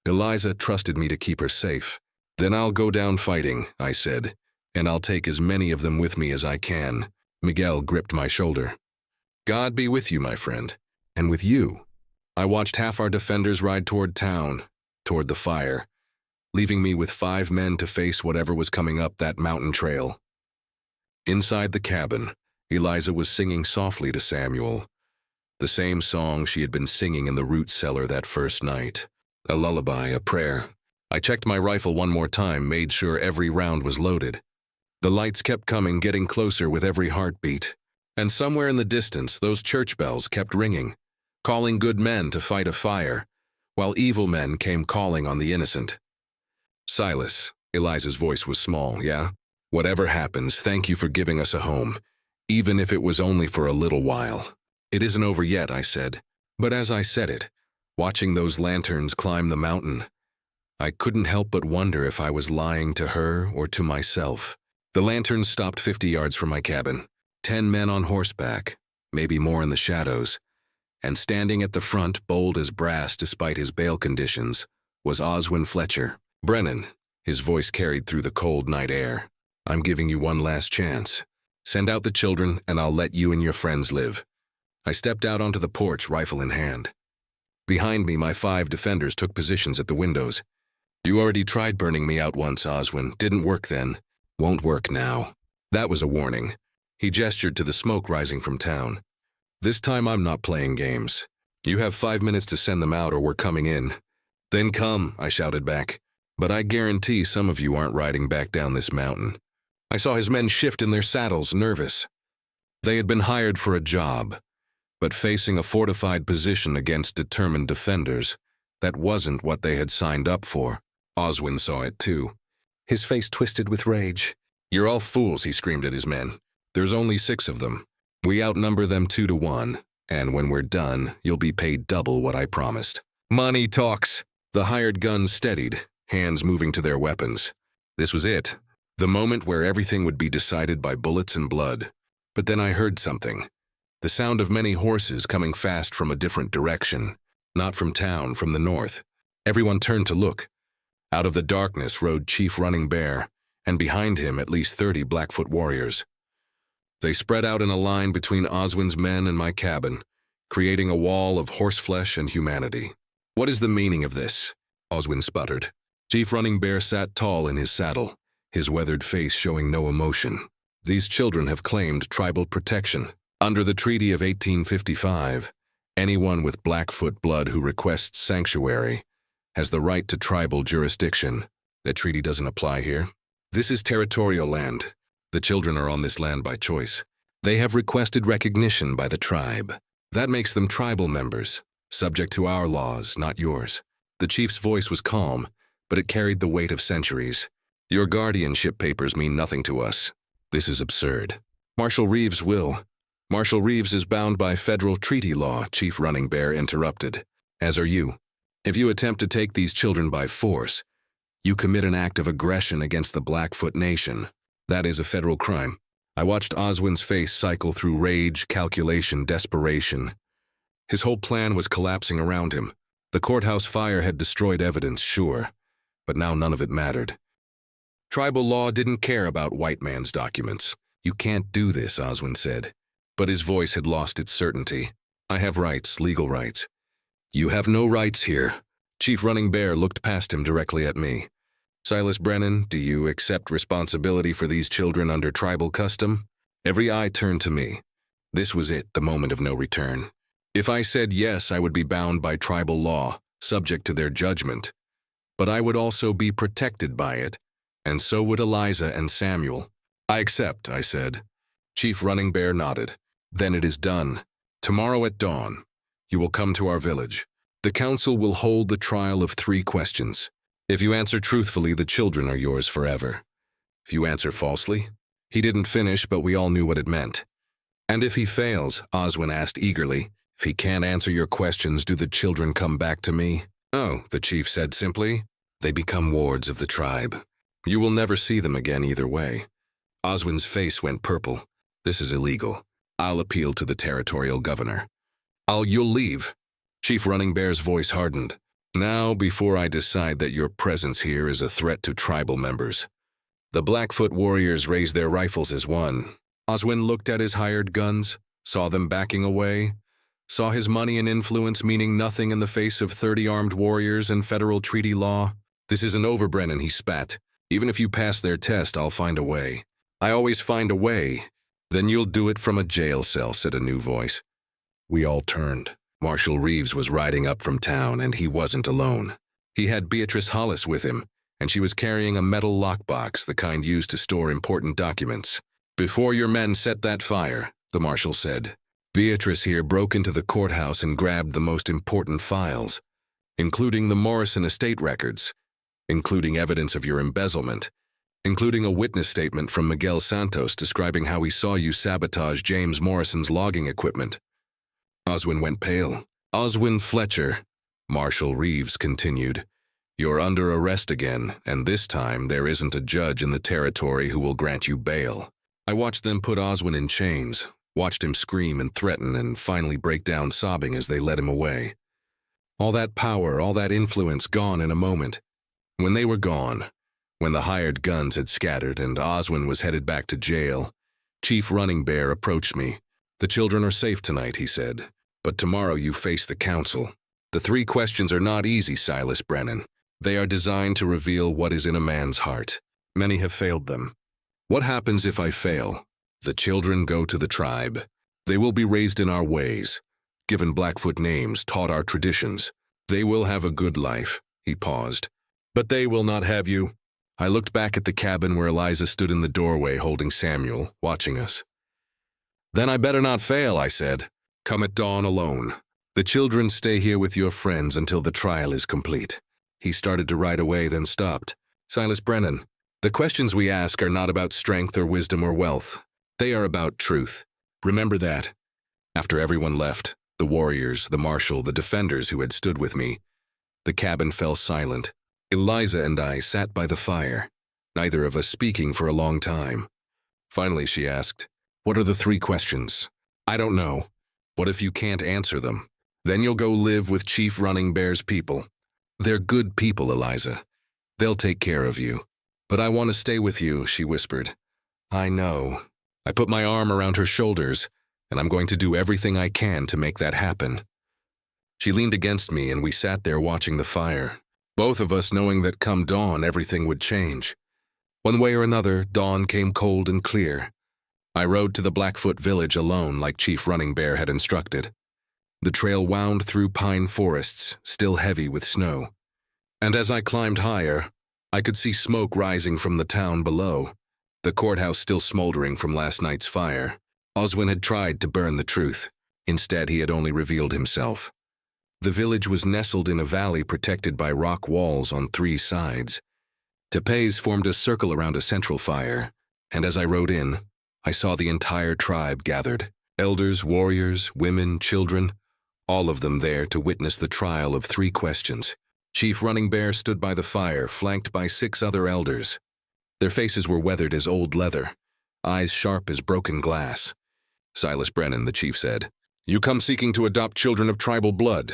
Eliza trusted me to keep her safe. "Then I'll go down fighting," I said, "and I'll take as many of them with me as I can." Miguel gripped my shoulder. "God be with you, my friend. And with you." I watched half our defenders ride toward town, toward the fire, leaving me with 5 men to face whatever was coming up that mountain trail. Inside the cabin, Eliza was singing softly to Samuel, the same song she had been singing in the root cellar that first night. A lullaby, a prayer. I checked my rifle one more time, made sure every round was loaded. The lights kept coming, getting closer with every heartbeat. And somewhere in the distance, those church bells kept ringing, calling good men to fight a fire, while evil men came calling on the innocent. "Silas," Eliza's voice was small, "yeah? Whatever happens, thank you for giving us a home, even if it was only for a little while." "It isn't over yet," I said. But as I said it, watching those lanterns climb the mountain, I couldn't help but wonder if I was lying to her or to myself. The lanterns stopped 50 yards from my cabin. 10 men on horseback, maybe more in the shadows, and standing at the front, bold as brass despite his bail conditions, was Oswin Fletcher. "Brennan," his voice carried through the cold night air, "I'm giving you one last chance. Send out the children and I'll let you and your friends live." I stepped out onto the porch, rifle in hand. Behind me, my 5 defenders took positions at the windows. "You already tried burning me out once, Oswin. Didn't work then. Won't work now." That was a warning. He gestured to the smoke rising from town. "This time I'm not playing games. You have 5 minutes to send them out or we're coming in." "Then come," I shouted back. "But I guarantee some of you aren't riding back down this mountain." I saw his men shift in their saddles, nervous. They had been hired for a job, but facing a fortified position against determined defenders, that wasn't what they had signed up for. Oswin saw it too. His face twisted with rage. "You're all fools," he screamed at his men. "There's only 6 of them. We outnumber them 2 to 1, and when we're done, you'll be paid double what I promised." "Money talks." The hired guns steadied, hands moving to their weapons. This was it, the moment where everything would be decided by bullets and blood. But then I heard something. The sound of many horses coming fast from a different direction. Not from town, from the north. Everyone turned to look. Out of the darkness rode Chief Running Bear, and behind him at least 30 Blackfoot warriors. They spread out in a line between Oswin's men and my cabin, creating a wall of horseflesh and humanity. "What is the meaning of this?" Oswin sputtered. Chief Running Bear sat tall in his saddle, his weathered face showing no emotion. "These children have claimed tribal protection. Under the Treaty of 1855, anyone with Blackfoot blood who requests sanctuary has the right to tribal jurisdiction. That treaty doesn't apply here. This is territorial land. The children are on this land by choice. They have requested recognition by the tribe. That makes them tribal members, subject to our laws, not yours." The chief's voice was calm, but it carried the weight of centuries. "Your guardianship papers mean nothing to us. This is absurd. Marshal Reeves will." "Marshal Reeves is bound by federal treaty law," Chief Running Bear interrupted. "As are you. If you attempt to take these children by force, you commit an act of aggression against the Blackfoot Nation. That is a federal crime. I watched Oswin's face cycle through rage, calculation, desperation. His whole plan was collapsing around him. The courthouse fire had destroyed evidence, sure, but now none of it mattered. Tribal law didn't care about white man's documents. You can't do this, Oswin said. But his voice had lost its certainty. I have rights, legal rights. You have no rights here. Chief Running Bear looked past him directly at me. Silas Brennan, do you accept responsibility for these children under tribal custom? Every eye turned to me. This was it, the moment of no return. If I said yes, I would be bound by tribal law, subject to their judgment. But I would also be protected by it, and so would Eliza and Samuel. I accept, I said. Chief Running Bear nodded. Then it is done. Tomorrow at dawn, you will come to our village. The council will hold the trial of 3 questions. If you answer truthfully, the children are yours forever. If you answer falsely, he didn't finish, but we all knew what it meant. And if he fails, Oswin asked eagerly, if he can't answer your questions, do the children come back to me? Oh, the chief said simply, they become wards of the tribe. You will never see them again either way. Oswin's face went purple. This is illegal. I'll appeal to the territorial governor. You'll leave. Chief Running Bear's voice hardened. Now, before I decide that your presence here is a threat to tribal members. The Blackfoot warriors raised their rifles as one. Oswin looked at his hired guns, saw them backing away, saw his money and influence meaning nothing in the face of 30 armed warriors and federal treaty law. This isn't over, Brennan, he spat. Even if you pass their test, I'll find a way. I always find a way. Then you'll do it from a jail cell, said a new voice. We all turned. Marshal Reeves was riding up from town, and he wasn't alone. He had Beatrice Hollis with him, and she was carrying a metal lockbox, the kind used to store important documents. Before your men set that fire, the marshal said, Beatrice here broke into the courthouse and grabbed the most important files, including the Morrison estate records, including evidence of your embezzlement, including a witness statement from Miguel Santos describing how he saw you sabotage James Morrison's logging equipment. Oswin went pale. Oswin Fletcher, Marshal Reeves continued, you're under arrest again, and this time there isn't a judge in the territory who will grant you bail. I watched them put Oswin in chains, watched him scream and threaten and finally break down sobbing as they led him away. All that power, all that influence gone in a moment. When they were gone, when the hired guns had scattered and Oswin was headed back to jail, Chief Running Bear approached me. The children are safe tonight, he said, but tomorrow you face the council. The 3 questions are not easy, Silas Brennan. They are designed to reveal what is in a man's heart. Many have failed them. What happens if I fail? The children go to the tribe. They will be raised in our ways, given Blackfoot names, taught our traditions. They will have a good life, he paused. But they will not have you. I looked back at the cabin where Eliza stood in the doorway holding Samuel, watching us. Then I better not fail, I said. Come at dawn alone. The children stay here with your friends until the trial is complete. He started to ride away, then stopped. Silas Brennan, the questions we ask are not about strength or wisdom or wealth. They are about truth. Remember that. After everyone left, the warriors, the marshal, the defenders who had stood with me, the cabin fell silent. Eliza and I sat by the fire, neither of us speaking for a long time. Finally, she asked, what are the 3 questions? I don't know. What if you can't answer them? Then you'll go live with Chief Running Bear's people. They're good people, Eliza. They'll take care of you. But I want to stay with you, she whispered. I know. I put my arm around her shoulders, and I'm going to do everything I can to make that happen. She leaned against me, and we sat there watching the fire, both of us knowing that come dawn everything would change. One way or another, dawn came cold and clear. I rode to the Blackfoot village alone like Chief Running Bear had instructed. The trail wound through pine forests, still heavy with snow. And as I climbed higher, I could see smoke rising from the town below, the courthouse still smoldering from last night's fire. Oswin had tried to burn the truth. Instead, he had only revealed himself. The village was nestled in a valley protected by rock walls on 3 sides. Tepees formed a circle around a central fire, and as I rode in, I saw the entire tribe gathered. Elders, warriors, women, children, all of them there to witness the trial of 3 questions. Chief Running Bear stood by the fire, flanked by 6 other elders. Their faces were weathered as old leather, eyes sharp as broken glass. Silas Brennan, the chief said, "You come seeking to adopt children of tribal blood.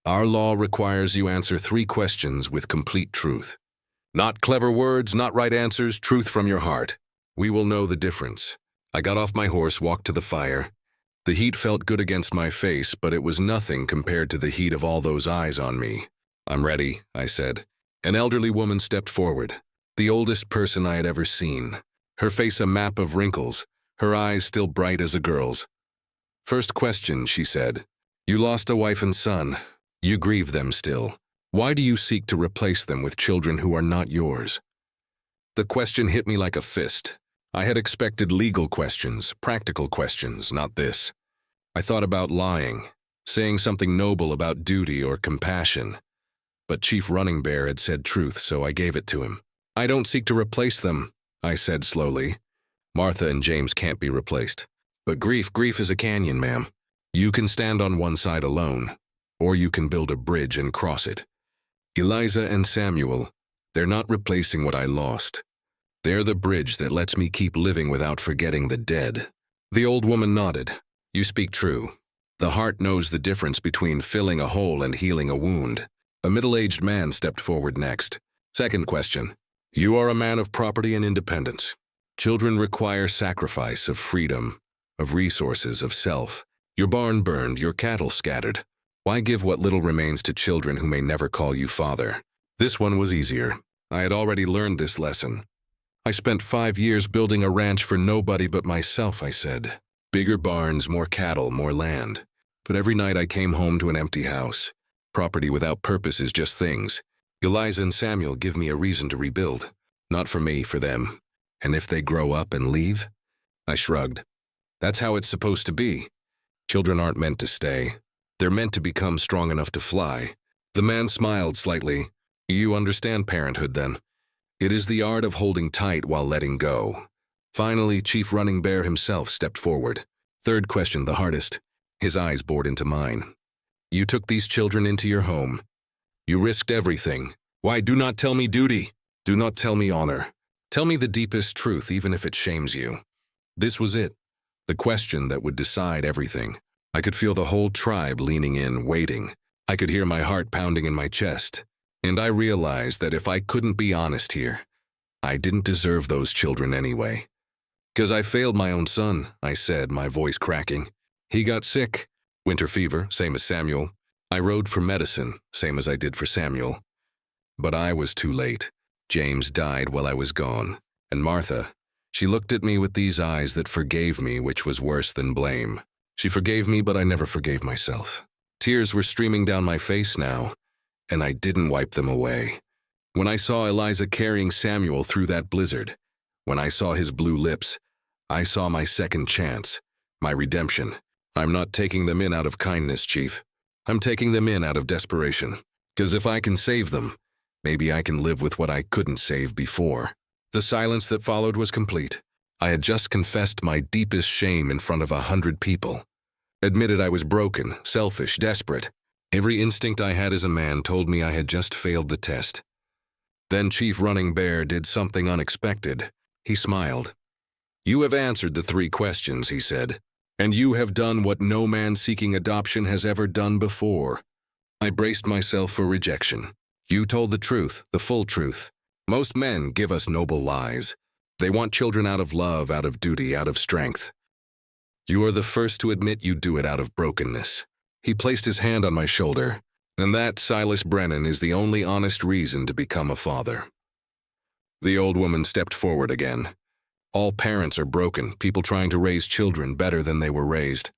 Our law requires you answer 3 questions with complete truth. Not clever words, not right answers, truth from your heart. We will know the difference." I got off my horse, walked to the fire. The heat felt good against my face, but it was nothing compared to the heat of all those eyes on me. "I'm ready," I said. An elderly woman stepped forward, the oldest person I had ever seen. Her face a map of wrinkles, her eyes still bright as a girl's. "First question," she said. "You lost a wife and son. You grieve them still. Why do you seek to replace them with children who are not yours?" The question hit me like a fist. I had expected legal questions, practical questions, not this. I thought about lying, saying something noble about duty or compassion. But Chief Running Bear had said truth, so I gave it to him. "I don't seek to replace them," I said slowly. "Martha and James can't be replaced. But grief is a canyon, ma'am. You can stand on one side alone, or you can build a bridge and cross it. Eliza and Samuel, they're not replacing what I lost. They're the bridge that lets me keep living without forgetting the dead." The old woman nodded. "You speak true. The heart knows the difference between filling a hole and healing a wound." A middle-aged man stepped forward next. "Second question. You are a man of property and independence. Children require sacrifice of freedom, of resources, of self. Your barn burned, your cattle scattered. Why give what little remains to children who may never call you father?" This one was easier. I had already learned this lesson. "I spent 5 years building a ranch for nobody but myself," I said. "Bigger barns, more cattle, more land. But every night I came home to an empty house. Property without purpose is just things. Eliza and Samuel give me a reason to rebuild. Not for me, for them. And if they grow up and leave?" I shrugged. "That's how it's supposed to be. Children aren't meant to stay. They're meant to become strong enough to fly." The man smiled slightly. "You understand parenthood, then. It is the art of holding tight while letting go." Finally, Chief Running Bear himself stepped forward. Third question, the hardest. His eyes bored into mine. "You took these children into your home. You risked everything. Why, do not tell me duty. Do not tell me honor. Tell me the deepest truth, even if it shames you." This was it. The question that would decide everything. I could feel the whole tribe leaning in, waiting. I could hear my heart pounding in my chest. And I realized that if I couldn't be honest here, I didn't deserve those children anyway. "'Cause I failed my own son," I said, my voice cracking. "He got sick. Winter fever, same as Samuel. I rode for medicine, same as I did for Samuel. But I was too late. James died while I was gone. And Martha, she looked at me with these eyes that forgave me, which was worse than blame. She forgave me, but I never forgave myself. Tears were streaming down my face now, and I didn't wipe them away. When I saw Eliza carrying Samuel through that blizzard, when I saw his blue lips, I saw my second chance, my redemption. I'm not taking them in out of kindness, Chief. I'm taking them in out of desperation. 'Cause if I can save them, maybe I can live with what I couldn't save before." The silence that followed was complete. I had just confessed my deepest shame in front of 100 people. Admitted I was broken, selfish, desperate. Every instinct I had as a man told me I had just failed the test. Then Chief Running Bear did something unexpected. He smiled. "You have answered the 3 questions," he said, "and you have done what no man seeking adoption has ever done before." I braced myself for rejection. "You told the truth, the full truth. Most men give us noble lies. They want children out of love, out of duty, out of strength. You are the first to admit you do it out of brokenness." He placed his hand on my shoulder. "And that, Silas Brennan, is the only honest reason to become a father." The old woman stepped forward again. "All parents are broken, people trying to raise children better than they were raised.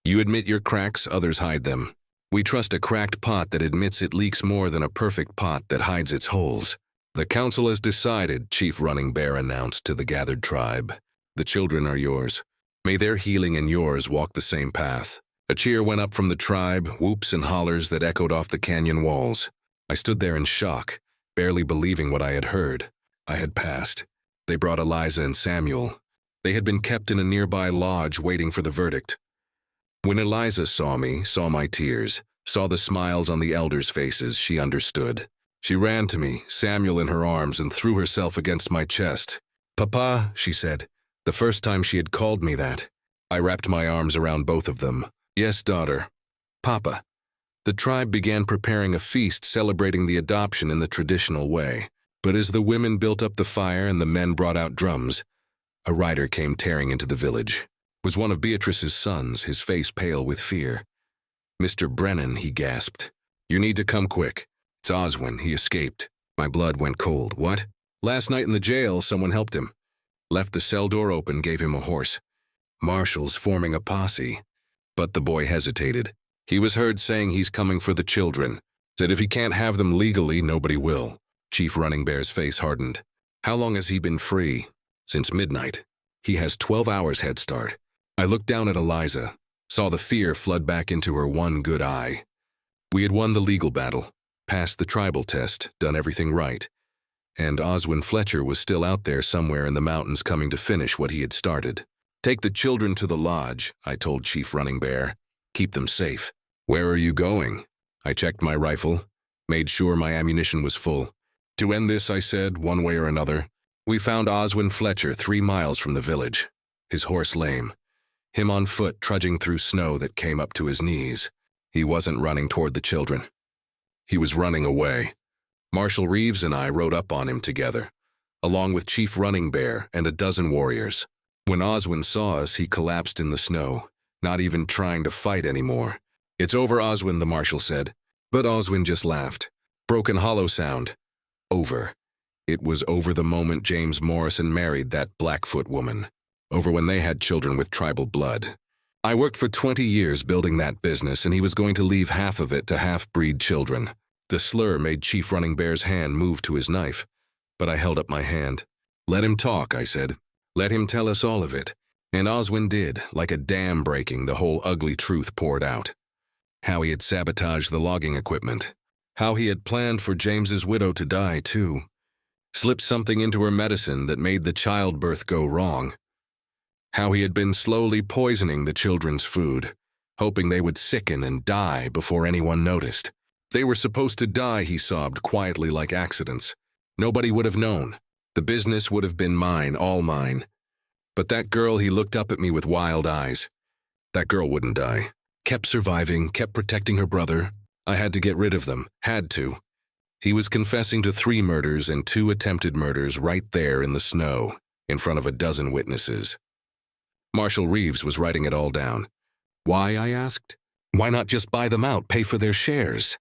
You admit your cracks, others hide them. We trust a cracked pot that admits it leaks more than a perfect pot that hides its holes." "The council has decided," Chief Running Bear announced to the gathered tribe. "The children are yours. May their healing and yours walk the same path." A cheer went up from the tribe, whoops and hollers that echoed off the canyon walls. I stood there in shock, barely believing what I had heard. I had passed. They brought Eliza and Samuel. They had been kept in a nearby lodge waiting for the verdict. When Eliza saw me, saw my tears, saw the smiles on the elders' faces, she understood. She ran to me, Samuel in her arms, and threw herself against my chest. "Papa," she said, the first time she had called me that. I wrapped my arms around both of them. "Yes, daughter. Papa." The tribe began preparing a feast celebrating the adoption in the traditional way. But as the women built up the fire and the men brought out drums, a rider came tearing into the village. It was one of Beatrice's sons, his face pale with fear. "Mr. Brennan," he gasped. "You need to come quick. It's Oswin. He escaped." My blood went cold. "What?" "Last night in the jail, someone helped him. Left the cell door open, gave him a horse. Marshals forming a posse." But the boy hesitated. He was heard saying he's coming for the children. Said if he can't have them legally, nobody will. Chief Running Bear's face hardened. "How long has he been free?" "Since midnight. He has 12 hours head start." I looked down at Eliza, saw the fear flood back into her one good eye. We had won the legal battle, passed the tribal test, done everything right. And Oswin Fletcher was still out there somewhere in the mountains coming to finish what he had started. "Take the children to the lodge," I told Chief Running Bear. "Keep them safe." "Where are you going?" I checked my rifle, made sure my ammunition was full. "To end this," I said, "one way or another." We found Oswin Fletcher 3 miles from the village, his horse lame, him on foot trudging through snow that came up to his knees. He wasn't running toward the children. He was running away. Marshal Reeves and I rode up on him together, along with Chief Running Bear and a dozen warriors. When Oswin saw us, he collapsed in the snow, not even trying to fight anymore. "It's over, Oswin," the marshal said. But Oswin just laughed. Broken hollow sound. Over. It was over the moment James Morrison married that Blackfoot woman. Over when they had children with tribal blood. I worked for 20 years building that business, and he was going to leave half of it to half-breed children. The slur made Chief Running Bear's hand move to his knife, but I held up my hand. "Let him talk," I said. "Let him tell us all of it." And Oswin did. Like a dam breaking, the whole ugly truth poured out. How he had sabotaged the logging equipment. How he had planned for James's widow to die, too. Slipped something into her medicine that made the childbirth go wrong. How he had been slowly poisoning the children's food, hoping they would sicken and die before anyone noticed. They were supposed to die, he sobbed quietly, like accidents. Nobody would have known. The business would have been mine, all mine. But that girl, he looked up at me with wild eyes. That girl wouldn't die. Kept surviving, kept protecting her brother. I had to get rid of them. Had to. He was confessing to 3 murders and 2 attempted murders right there in the snow, in front of a dozen witnesses. Marshal Reeves was writing it all down. "Why?" I asked. "Why not just buy them out, pay for their shares?"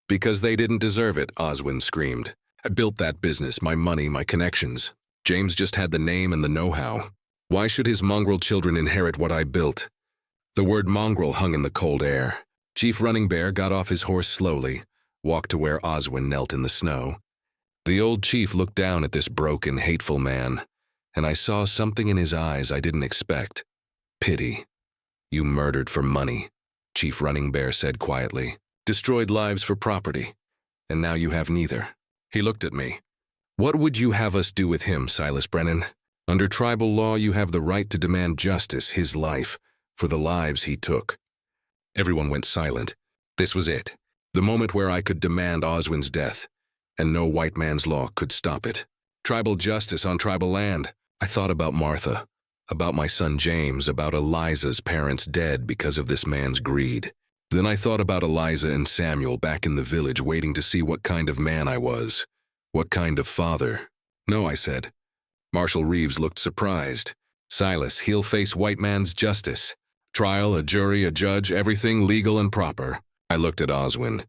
"Because they didn't deserve it," Oswin screamed. "I built that business, my money, my connections. James just had the name and the know-how. Why should his mongrel children inherit what I built?" The word mongrel hung in the cold air. Chief Running Bear got off his horse slowly, walked to where Oswin knelt in the snow. The old chief looked down at this broken, hateful man, and I saw something in his eyes I didn't expect. Pity. "You murdered for money," Chief Running Bear said quietly. "Destroyed lives for property, and now you have neither." He looked at me. "What would you have us do with him, Silas Brennan? Under tribal law, you have the right to demand justice, his life, for the lives he took." Everyone went silent. This was it. The moment where I could demand Oswin's death, and no white man's law could stop it. Tribal justice on tribal land. I thought about Martha, about my son James, about Eliza's parents dead because of this man's greed. Then I thought about Eliza and Samuel back in the village waiting to see what kind of man I was, what kind of father. "No," I said. Marshal Reeves looked surprised. "Silas, he'll face white man's justice. Trial, a jury, a judge, everything legal and proper." I looked at Oswin.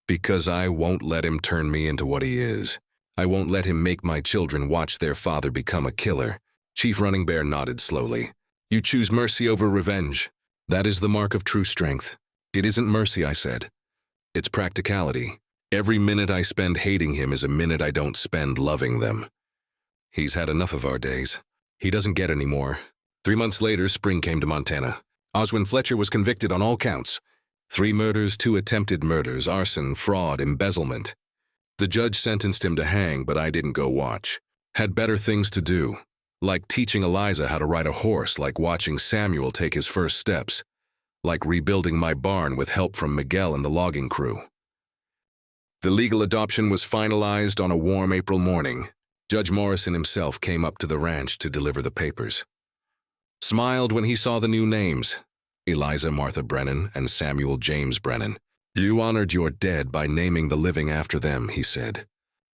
"Because I won't let him turn me into what he is. I won't let him make my children watch their father become a killer." Chief Running Bear nodded slowly. "You choose mercy over revenge. That is the mark of true strength." "It isn't mercy," I said. "It's practicality. Every minute I spend hating him is a minute I don't spend loving them. He's had enough of our days. He doesn't get any more." 3 months later, spring came to Montana. Oswin Fletcher was convicted on all counts. 3 murders, 2 attempted murders, arson, fraud, embezzlement. The judge sentenced him to hang, but I didn't go watch. Had better things to do, like teaching Eliza how to ride a horse, like watching Samuel take his first steps, like rebuilding my barn with help from Miguel and the logging crew. The legal adoption was finalized on a warm April morning. Judge Morrison himself came up to the ranch to deliver the papers. Smiled when he saw the new names, Eliza Martha Brennan and Samuel James Brennan. You honored your dead by naming the living after them, he said.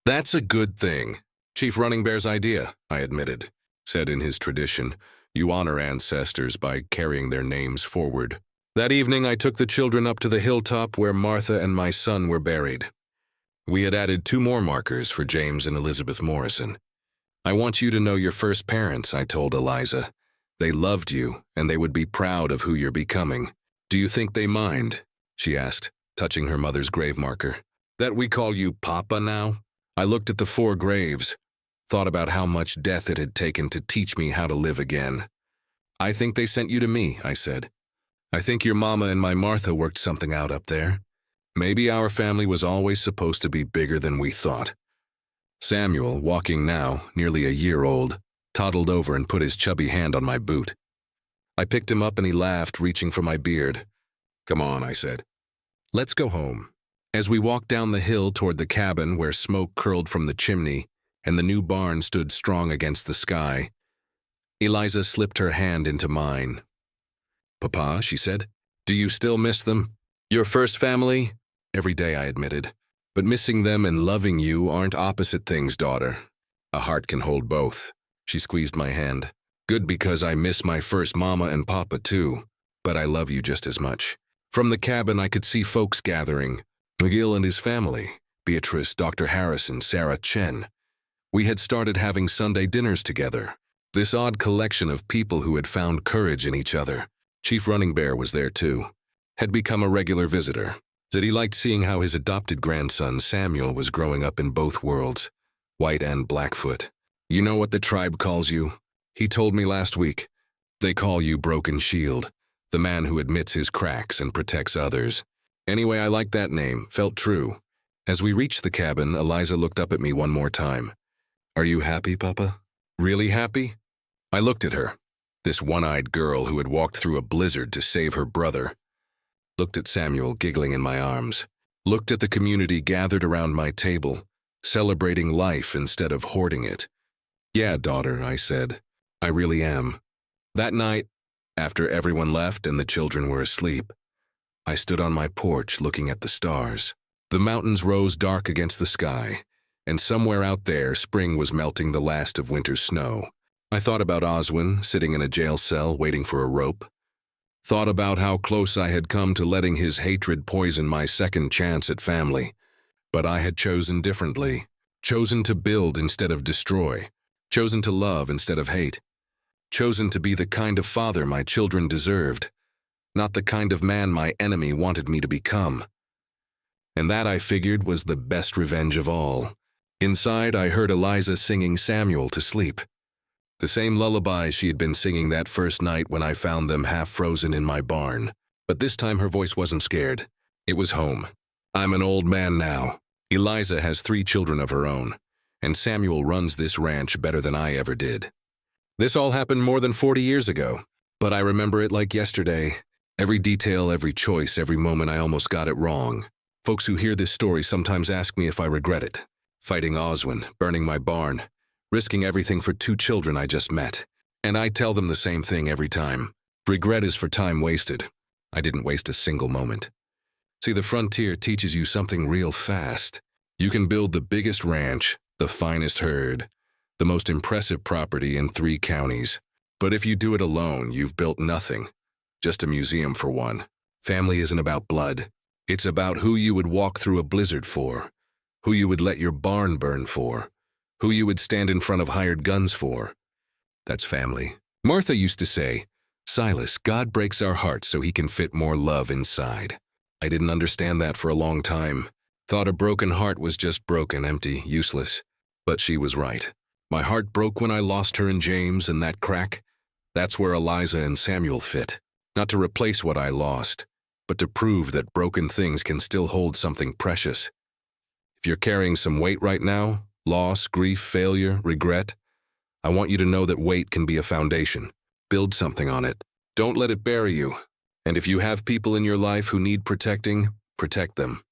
That's a good thing. Chief Running Bear's idea, I admitted. Said in his tradition, you honor ancestors by carrying their names forward. That evening I took the children up to the hilltop where Martha and my son were buried. We had added 2 more markers for James and Elizabeth Morrison. I want you to know your first parents, I told Eliza. They loved you, and they would be proud of who you're becoming. Do you think they mind? She asked, touching her mother's grave marker. That we call you Papa now? I looked at the 4 graves, thought about how much death it had taken to teach me how to live again. I think they sent you to me, I said. I think your mama and my Martha worked something out up there. Maybe our family was always supposed to be bigger than we thought. Samuel, walking now, nearly a year old, toddled over and put his chubby hand on my boot. I picked him up and he laughed, reaching for my beard. Come on, I said. Let's go home. As we walked down the hill toward the cabin where smoke curled from the chimney and the new barn stood strong against the sky, Eliza slipped her hand into mine. Papa, she said, do you still miss them? Your first family? Every day, I admitted. But missing them and loving you aren't opposite things, daughter. A heart can hold both. She squeezed my hand. Good, because I miss my first mama and papa too, but I love you just as much. From the cabin I could see folks gathering. McGill and his family, Beatrice, Dr. Harrison, Sarah Chen. We had started having Sunday dinners together. This odd collection of people who had found courage in each other. Chief Running Bear was there too. Had become a regular visitor. Said he liked seeing how his adopted grandson Samuel was growing up in both worlds, White and Blackfoot. You know what the tribe calls you? He told me last week. They call you Broken Shield, the man who admits his cracks and protects others. Anyway, I liked that name, felt true. As we reached the cabin, Eliza looked up at me one more time. Are you happy, Papa? Really happy? I looked at her, this one-eyed girl who had walked through a blizzard to save her brother. Looked at Samuel giggling in my arms. Looked at the community gathered around my table, celebrating life instead of hoarding it. Yeah, daughter, I said. I really am. That night, after everyone left and the children were asleep, I stood on my porch looking at the stars. The mountains rose dark against the sky, and somewhere out there spring was melting the last of winter's snow. I thought about Oswin sitting in a jail cell waiting for a rope. Thought about how close I had come to letting his hatred poison my second chance at family. But I had chosen differently. Chosen to build instead of destroy. Chosen to love instead of hate. Chosen to be the kind of father my children deserved, not the kind of man my enemy wanted me to become. And that, I figured, was the best revenge of all. Inside, I heard Eliza singing Samuel to sleep. The same lullabies she had been singing that first night when I found them half frozen in my barn. But this time her voice wasn't scared. It was home. I'm an old man now. Eliza has 3 children of her own, and Samuel runs this ranch better than I ever did. This all happened more than 40 years ago, but I remember it like yesterday. Every detail, every choice, every moment I almost got it wrong. Folks who hear this story sometimes ask me if I regret it. Fighting Oswin, burning my barn, risking everything for 2 children I just met. And I tell them the same thing every time. Regret is for time wasted. I didn't waste a single moment. See, the frontier teaches you something real fast. You can build the biggest ranch, the finest herd, the most impressive property in 3 counties. But if you do it alone, you've built nothing. Just a museum for one. Family isn't about blood. It's about who you would walk through a blizzard for, who you would let your barn burn for, who you would stand in front of hired guns for. That's family. Martha used to say, Silas, God breaks our hearts so he can fit more love inside. I didn't understand that for a long time. Thought a broken heart was just broken, empty, useless. But she was right. My heart broke when I lost her and James, and that crack. That's where Eliza and Samuel fit. Not to replace what I lost, but to prove that broken things can still hold something precious. If you're carrying some weight right now, loss, grief, failure, regret, I want you to know that weight can be a foundation. Build something on it. Don't let it bury you. And if you have people in your life who need protecting, protect them.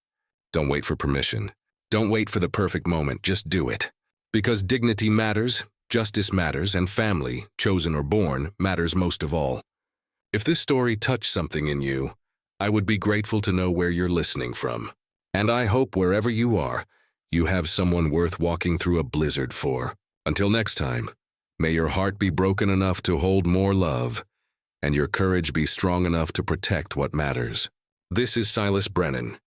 Don't wait for permission. Don't wait for the perfect moment, just do it. Because dignity matters, justice matters, and family, chosen or born, matters most of all. If this story touched something in you, I would be grateful to know where you're listening from. And I hope wherever you are, you have someone worth walking through a blizzard for. Until next time, may your heart be broken enough to hold more love, and your courage be strong enough to protect what matters. This is Silas Brennan,